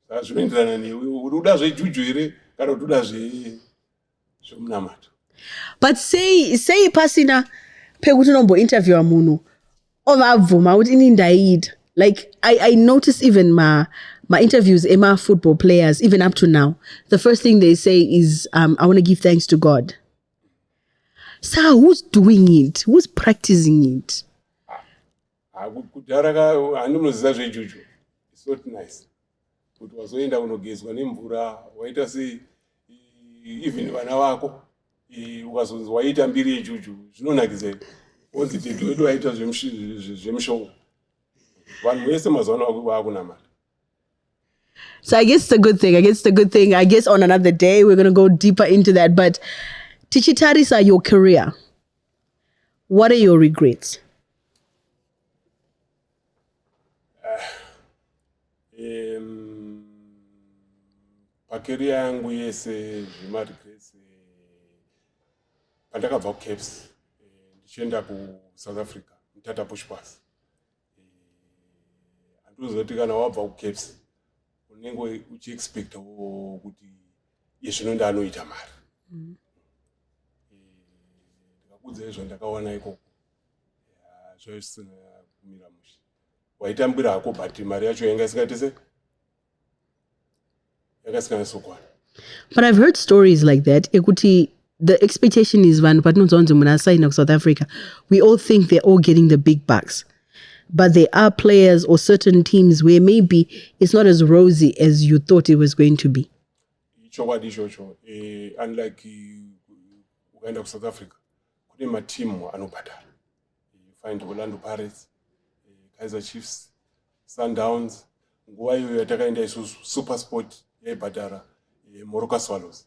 Saka zvinoenderana newe uri kuda zvejuju here kana kuti uda zvemunamato. But say pasina pekuti unombointerviewa munhu ovabvuma kuti ini ndaiita. Like I notice even my interviews my football players even up to now, the first thing they say is I want to give thanks to God. So who's doing it? Who's practicing it? Kudhara handinoziva zvejuju. It's not nice. Kuti wazoenda unogezwa nemvura waita se even vana vako ukazonzi waita mbiri yejuju zvinonakidza onzi tedu wedu waita zvemushonga. Vanhu vese mazuva ano vakunamata. So I guess it's a good thing. I guess on another day we're going to go deeper into that. But tichitarisa your career, what are your regrets? Pacareer yangu yese zvemaregrets pandakabva kuCaps ndichienda kuSouth Africa Mtata Pushpas. Handizoti kana wabva kuCaps unenge uchiexpecta kuti yezvino ndanoita mari. Ndikakudza izvo ndakaona ikoko zvaisina kumira mushe. Waitambira hako but mari yacho yanga isingatese yakasikanasokwana. But I've heard stories like that. Ekuti the expectation is vanhu patinonzonzi munhu asaina kuSouth Africa, we all think they're all getting the big bucks. But there are players or certain teams where maybe it's not as rosy as you thought it was going to be. Chokwadi ichocho. Unlike ukaenda kuSouth Africa, kune matimu anobhadhara. You find Orlando Pirates, Kaizer Chiefs, Sundowns, nguva iyoyo yatakaenda isusu SuperSport yaibhadhara, Moroka Swallows.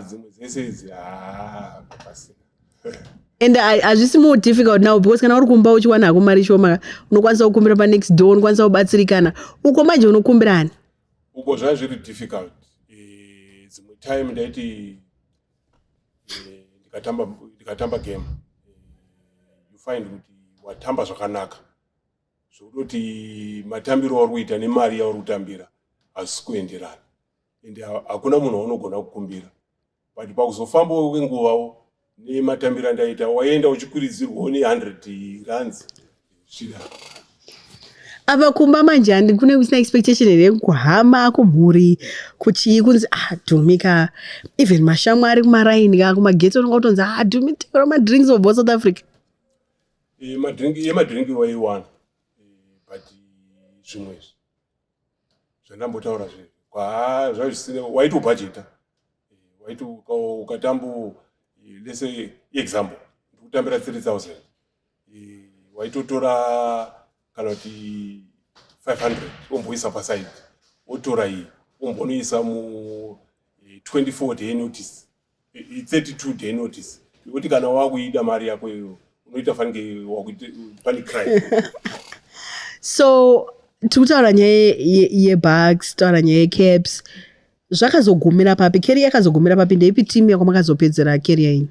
Dzimwe dzese idzi pasina. And hazvisi more difficult now because kana uri kumba uchiwana hako mari shoma unokwanisa kukumbira panext door, unokwanisa kubatsirikana. Uko manje unokumbirani? Uko zvava zviri difficult. Dzimwe time ndaiti ndikatamba game, you find kuti watamba zvakanaka zvokutoti matambiro auri kuita nemari yauri kutambira hazvisi kuenderana, ende hakuna munhu waunogona kukumbira. But pakuzofambawo kwenguvawo nematambiro andaita waenda uchikwiridzirwawo ne100 rands shida. Apa kumba manje handi kune kusina expectation here kuhama kumhuri kuchii kunzi Dhumika even mashamwari kumaraini ka kumagetsi unonga kutonzi Dhumi tekera madrinks of South Africa. Yemadrinki waiwana, but zvimwe zvandambotaura zvazvisina waitobhajeta, waiti ukatambo let's say example ndikutambira 3000, waitotora kana kuti 500 omboisa paside, wotora iyi ombonoisa mu 24 day notice, 32 day notice, yekuti kana wakuida mari yako iyo unoita fanike wakuita pane crime. So tikutaura nyaya yebugs, taura nyaya yecaps, zvakazogumira papi? Career yakazogumira papi? Ndeipi timu yako makazopedzera career yenyu?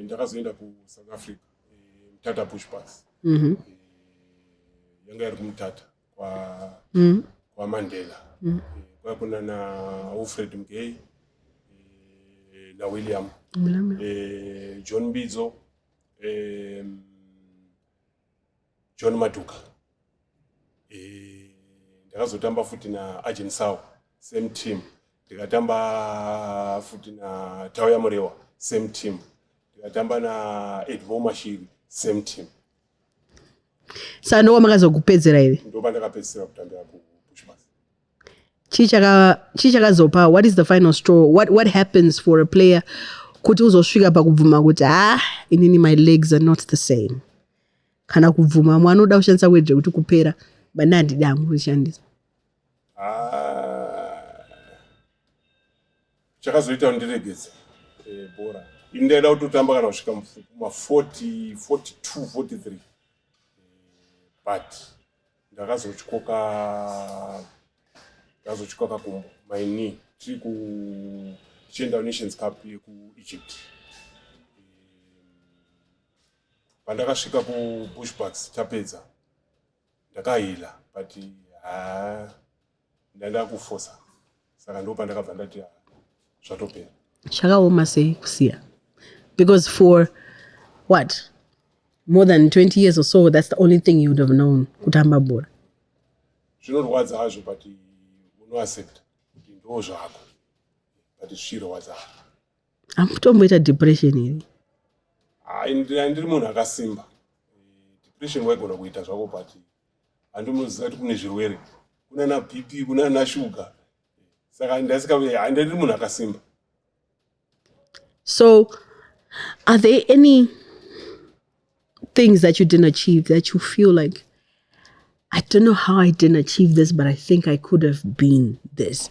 Ndakazoenda kuSouth Africa, Mtata Pushpas. Yanga iri kumutata kwa Mandela. Kwakuna na Alfred Mgay, na William, John Bizo, John Maduka. Ndakazotamba futi na Agent Saw, same team. Ndikatamba futi na Tauya Murewa, same team. Ndikatamba na Edvo Mashiri, same team. Saka ndo wamakazokupedzera here? Ndo pandakapedzera kutambira kuPushmas. Chichakazopa, what is the final straw? What happens for a player kuti uzosvika pakubvuma kuti inini my legs are not the same? Kana kubvuma mwanoda kushandisa wedre kuti kupera bana handidi hangu kushandisa. Chakazoita ndiregedza bhora. Indaida kutotamba kana kusvika ma 40, 42, 43. But ndakazotyoka kumbo my knee tiri kuchienda Nations Cup yeku-Egypt. Pandakasvika kuBushbucks tapedza ndakahila, but ndanda kufosa, saka ndo pandakabva ndati zvatopera. Zvakaoma sei kusiya? Because for what, more than 20 years or so, that's the only thing you would have known, kutamba bhora. Zvinorwadza hazvo, but unoaccept kuti ndo zvako, but zvirwadza. Hamutomboita depression here? Ndiri munhu akasimba. Depression waigona kuita zvako, but handinoziva kuti kune zvirwere, kuna na BP, kuna na sugar, saka ndiri munhu akasimba. So are there any things that you didn't achieve that you feel like, I don't know how I didn't achieve this, but I think I could have been this?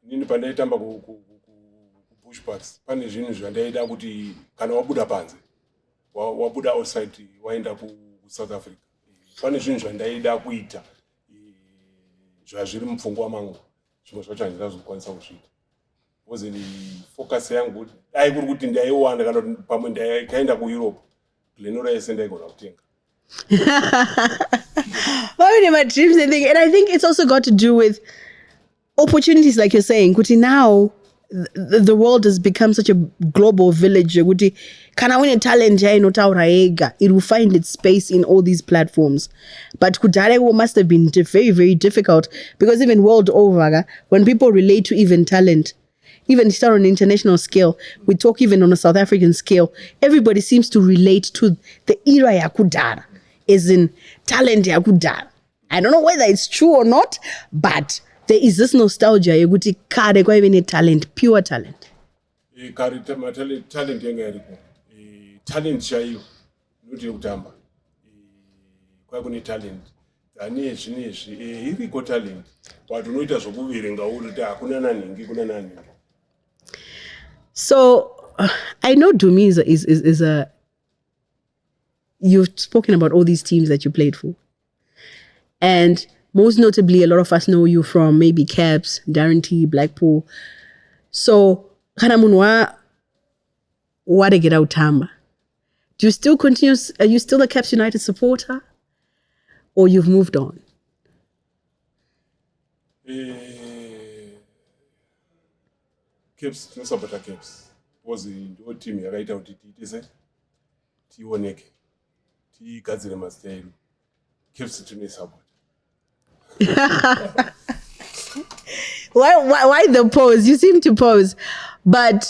Nini pandaitamba kuBushbucks, pane zvinhu zvandaida kuti kana wabuda panze, wabuda outside, waenda kuSouth Africa, pane zvinhu zvandaida kuita zvazviri mupfungwa mangu, zvimwe zvacho handingazokwanisa kuzviita. Because focus yangu dai kuri kuti ndaiwana kana pamwe ndakaenda kuEurope, Glenora yese ndaigona kutenga. My dreams and thing, and I think it's also got to do with opportunities, like you're saying. Kuti now the world has become such a global village. Kuti kana une talent inotaura yega, it will find its space in all these platforms. But kudare must have been very, very difficult, because even world over, when people relate to even talent, even start on an international scale, we talk even on a South African scale, everybody seems to relate to the era ya kudara, as in talent ya kudara. I don't know whether it's true or not, but there is this nostalgia yekuti kare kwaive netalent, pure talent. Kare talent yanga iriko. Talent chaiyo noti yekutamba. Kwakune talent. Dani zvinezvi iriko talent. But unoita zvokuverenga uri kuti hakuna naningi kuna naningi. So I know Dumi is a. You've spoken about all these teams that you played for, and most notably, a lot of us know you from maybe Caps, Darren T, Blackpool. So, Kanamunwa, what get out Tamba? Do you still continue? Are you still a Caps United supporter, or you've moved on? Caps, no supporter Caps. Was the team right out it is a T1 T Mazda Caps to me support. Why the pose? You seem to pose. But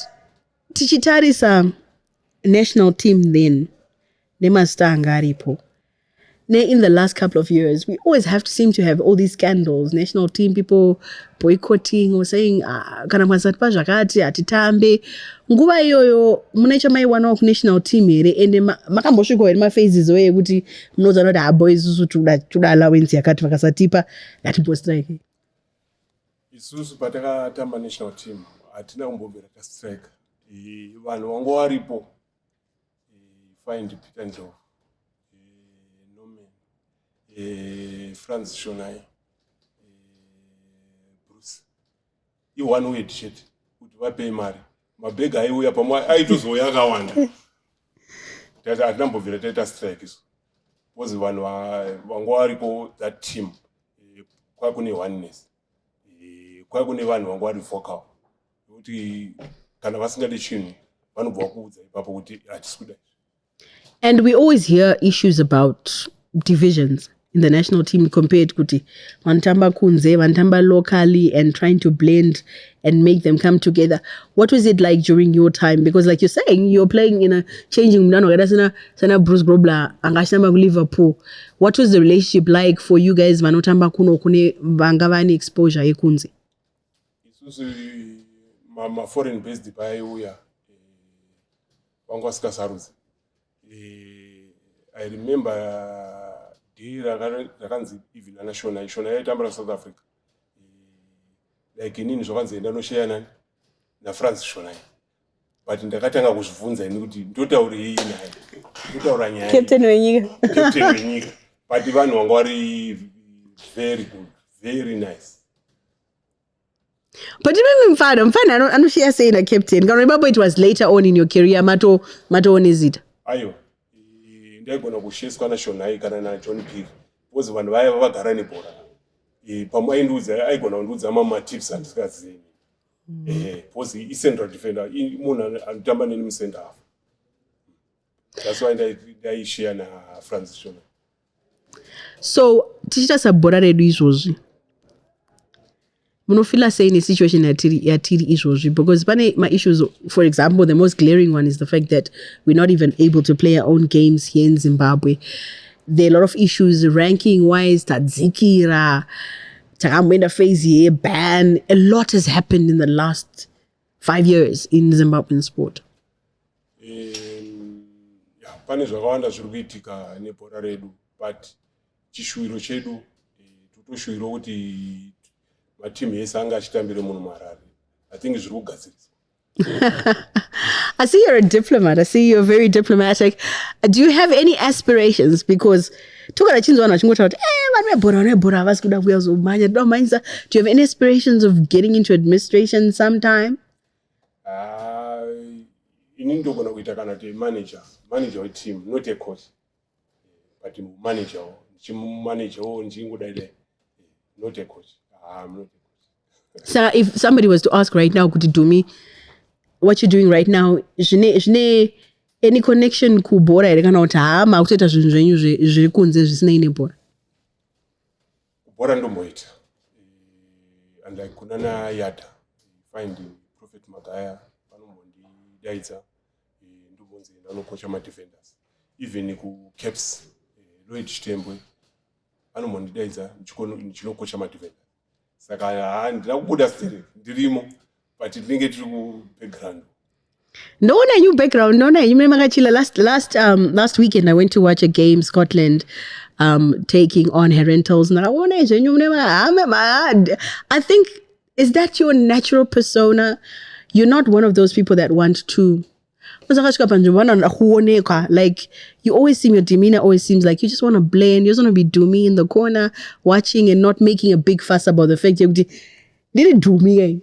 Tichitari's national team then, they must stand Garipo. In the last couple of years, we always seem to have all these scandals. National team people boycotting or saying, kana mwasatpa zvakati atitambe. Nguva iyoyo munecha maiwana ku national team here ende makambosvika here maphases oye kuti munoziva kuti aboys isusu toda allowance yakati vakasatipa ngatimbostirike. Isusu patakatamba national team hatina kumbobvira tastrike. Vanhu vangu varipo find Peter Njov, Franz Shonai, Bruce. You one way shit. Kuti mari. Mabega aiuya pamwe aitozoya akawanda. Tata atambovira taita strike isu. Pozi vanhu vangu varipo that team. Kwakune oneness. Kwakune vanhu vangu vari vocal. Kuti kana vasingade chinhu vanobva kuudza ipapo kuti hatisi kuda. And we always hear issues about divisions in the national team compared kuti Vantamba Kunze, Vantamba locally, and trying to blend and make them come together. What was it like during your time? Because like you're saying, you're playing in a changing sana Bruce Grobler, Angashama Liverpool. What was the relationship like for you guys, Vanotamba Kuno Kune Vangavani exposure Kunze? My foreign based by Uya Wangaska Saruz. I remember Rakanzi even a Shona Tambra South Africa. Like in Zovanzi and Ocean na France Shona. But in the Katanga was Funza and Captain Wenyiga. But Ivan Wangari very good, very nice. But even I don't share saying a captain. I remember it was later on in your career. Mato on is it? Ayo. Ndegona kusheswa na Shona kana na John Peel. Was vanhu vaya vagara nebhora. Pamwe ainduza aigona kundudza mama tips andikazini. Was he central defender. Munhu anotamba neni center half. That's why I share na Francis Shona. So, tichita sabhora redu izvozvi. Munofila say in a situation yatiri izvozvi because my issues, for example, the most glaring one is the fact that we're not even able to play our own games here in Zimbabwe. There are a lot of issues ranking wise, tadzikira, takamwenda phase here, ban. A lot has happened in the last 5 years in Zimbabwean sport. Pane zvakawanda zviri kuitika nebhora redu, but chishuwiro chedu totoshuwira kuti matimu ese anga achitambire munhu marare. I think zviri kugadziriswa. I see you're a diplomat. I see you're very diplomatic. Do you have any aspirations? Because do you have any aspirations of getting into administration sometime? Inini ndogona kuita kana kuti manager weteam, not a coach, but manager ndichingodaidai, not a coach. I'm not a coach. So if somebody was to ask right now, could you do me what you're doing right now, jne any connection ku bora here kana kuti hama kutoita zvinhu zvenyu zviri kunze zvisinei nebhora? Bora ndomboita and kuna nayada find Prophet Magaya vanombondidaidza ndombonzi ndanokocha madefenders even kucaps Lloyd Chitembwe anombondidaidza ndichinokocha madefenders saka ndira kubuda stere ndirimo but tinenge tiri kubackground. No one knew background. No, you remember last weekend I went to watch a game, Scotland taking on Herentals. I think, is that your natural persona? You're not one of those people that want to. Like, you always seem, your demeanor always seems like you just want to blend, you just want to be doomy in the corner, watching and not making a big fuss about the fact you didn't do me.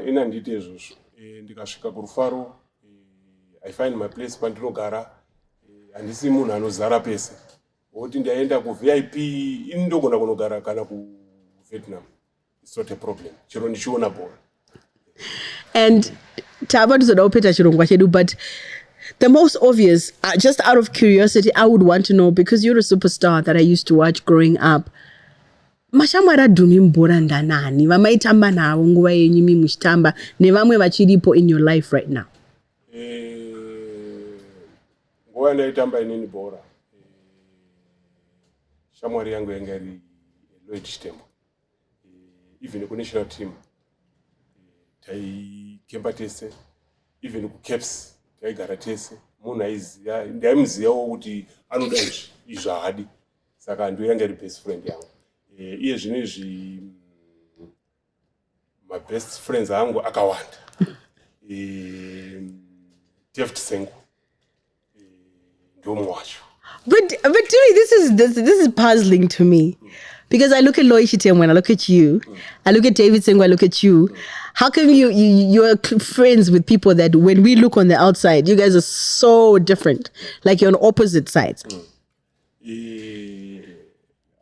Ina ndite izvozvo ndikasvika kurufaro I find my place pandinogara handisi munhu anozara pese kuti ndaenda kuvip ini ndogona kunogara kana kuvietnam. It's not a problem chero ndichiona bhora. And tava tizodapeta chirongwa chedu, but the most obvious, just out of curiosity, I would want to know, because you're a superstar that I used to watch growing up, mashamwari adhuni mbora ndanani vamaitamba navo nguva yenyu imi muchitamba nevamwe vachiripo in your life right now? Nguva yandaitamba inini bhora shamwari yangu yanga iri Lloyd Chitembo, even kunational team taikemba tese, even kucaps taigara tese. Munhu aiziva, ndaimuzivawo kuti anoda izvi haadi, saka ndiyo yanga iri best friend yangu. Iye zvinezvi my best friends angu akawanda. Deft Sengu ndio mwacho. But to me, this is puzzling to me, because I look at Lloyd Chitembo and I look at you, I look at David Sengu, I look at you. How come you're friends with people that when we look on the outside, you guys are so different, like you're on opposite sides?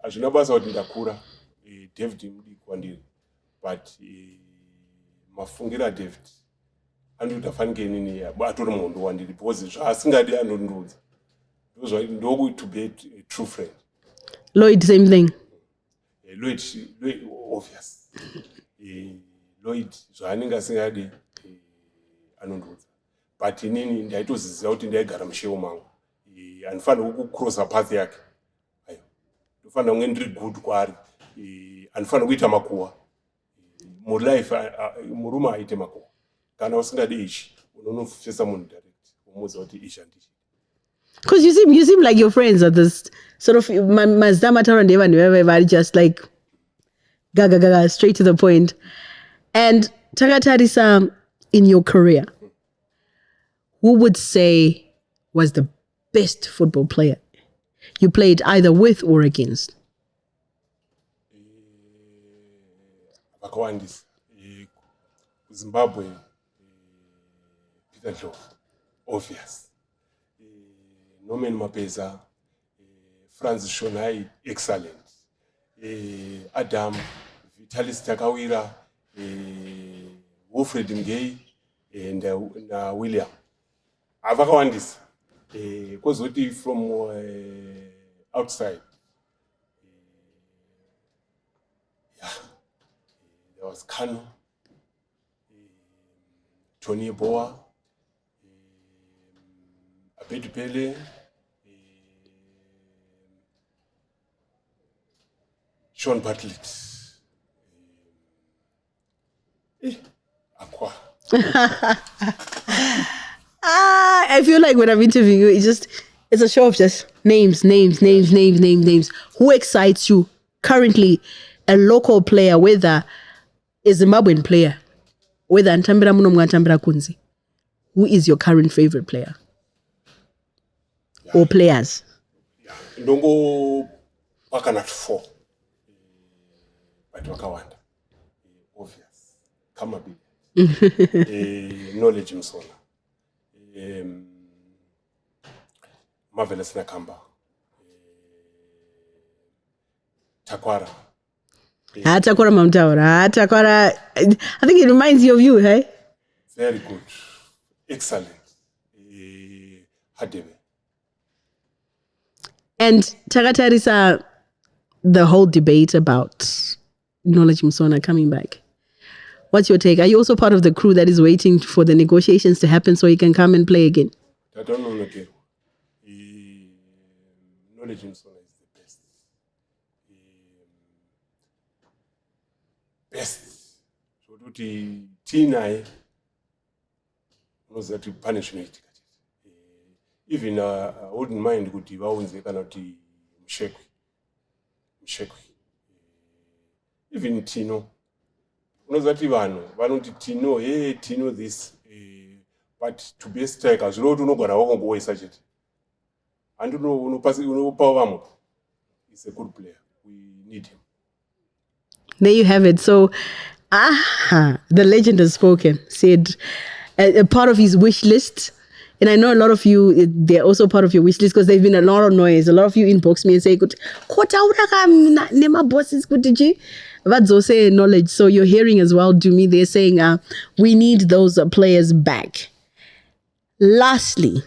Azvina basa kuti ndakura David mudiki kwandiri, but mafungiro aDavid andoti afanike inini atori munhu wandiri, because zvaasingadi anondudza ndokuti to be a true friend. Lloyd, same thing. Lloyd obvious. Lloyd zvaanenge asingadi anondudza, but inini ndaitoziziva kuti ndaigara mushewo mangu, andifanira kucrossa path yake, ndofanira kunge ndiri good kwaari, andifanira kuita makuwa mulife. Murume aite makuwa, kana usingadi ichi unonofesa munhu direct umuudza kuti ichi handichi. Because you seem like your friends are this sort of Mazda just like gaga straight to the point. And Tagatarisa, in your career, who would say was the best football player you played either with or against? Vakawandisa. Zimbabwe, Peter Ndlovu, obvious. Norman Mapeza, Franz Shonai, excellent. Adam, Vitalis Takawira, Wilfred Ngei, and William. Avakawandis, because from outside. There was Kano, Tony Boa, Abed Pele, Sean Bartlett. Aqua. I feel like when I'm interviewing you, it's a show of just names. Who excites you currently? A local player, whether a Zimbabwean player, whether Ntambira Muno Ntambira Kunzi. Who is your current favorite player? Or players? Ndongo Pakanat 4. But Wakawanda. Obvious. Kamabi. Knowledge Msona. Marvelous Nakamba. Takwara. Takwara Mamtaura. Takwara. I think it reminds you of you, hey? Very good. Excellent. Hadebe. And Tagatarisa, the whole debate about Knowledge Msona coming back. What's your take? Are you also part of the crew that is waiting for the negotiations to happen so he can come and play again? I don't know. Okay. Knowledge Msona is the best. best zvokuti tiinaye unoziva kuti pane zvinoitika even I wouldn't mind kuti vaunze kana kuti mushekwi even Tino unoziva kuti vanhu vanoti Tino this but to be a striker zvino kuti unogara wakangoisa chete and unopawo vamwe. He's a good player, we need him. There you have it. So the legend has spoken, said a part of his wish list. And I know a lot of you, they're also part of your wish list because there's been a lot of noise. A lot of you inbox me and say, that's also knowledge. So you're hearing as well, Dumi, they're saying we need those players back. Lastly,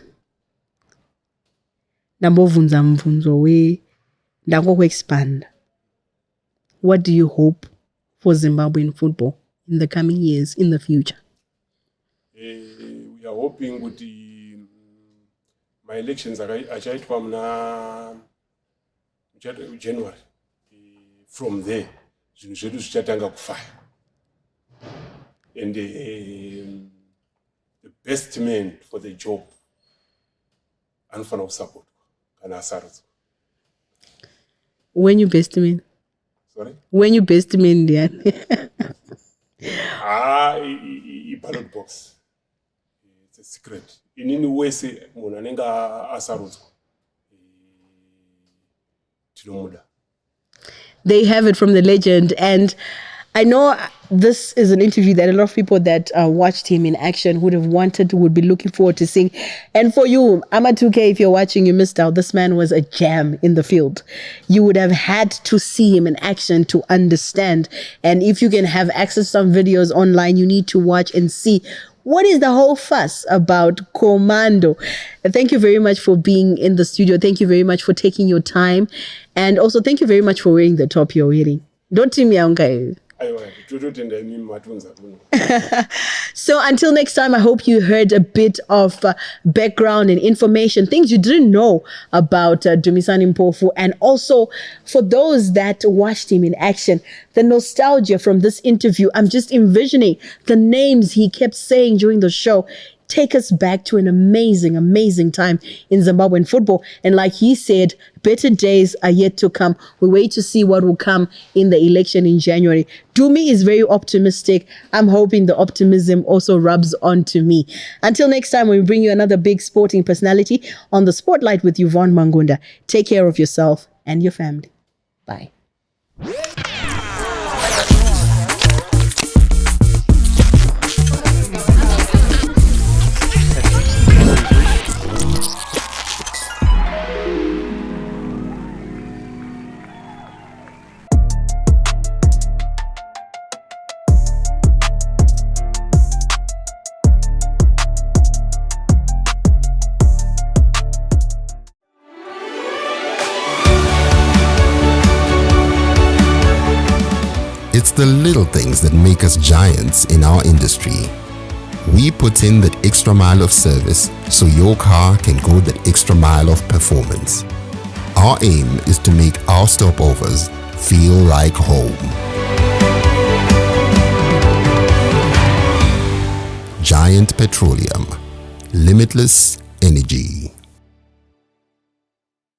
expand. What do you hope for Zimbabwean football in the coming years, in the future? We are hoping with my elections achaitwa muna January. From there, zvinhu zvedu zvichatanga kufaya. And the best man for the job anofanira kusupport kana asarudzwa. When you best man? Sorry? When you best man, yeah. Ballot box. It's a secret. Inini wese munhu anenge asarudzwa tinomuda. They have it from the legend. And I know this is an interview that a lot of people that watched him in action would have wanted, would be looking forward to seeing. And for you, Ama2K, if you're watching, you missed out. This man was a gem in the field. You would have had to see him in action to understand. And if you can have access to some videos online, you need to watch and see what is the whole fuss about Commando. Thank you very much for being in the studio. Thank you very much for taking your time. And also thank you very much for wearing the top you're wearing. Don't tell me I'm So until next time, I hope you heard a bit of background and information, things you didn't know about Dumisani Mpofu. And also for those that watched him in action, the nostalgia from this interview, I'm just envisioning the names he kept saying during the show. Take us back to an amazing, amazing time in Zimbabwean football. And like he said, better days are yet to come. We wait to see what will come in the election in January. Dumi is very optimistic. I'm hoping the optimism also rubs onto me. Until next time, when we bring you another big sporting personality on the Spotlight with Yvonne Mangunda. Take care of yourself and your family. Bye. It's the little things that make us giants in our industry. We put in that extra mile of service so your car can go that extra mile of performance. Our aim is to make our stopovers feel like home. Giant Petroleum. Limitless energy.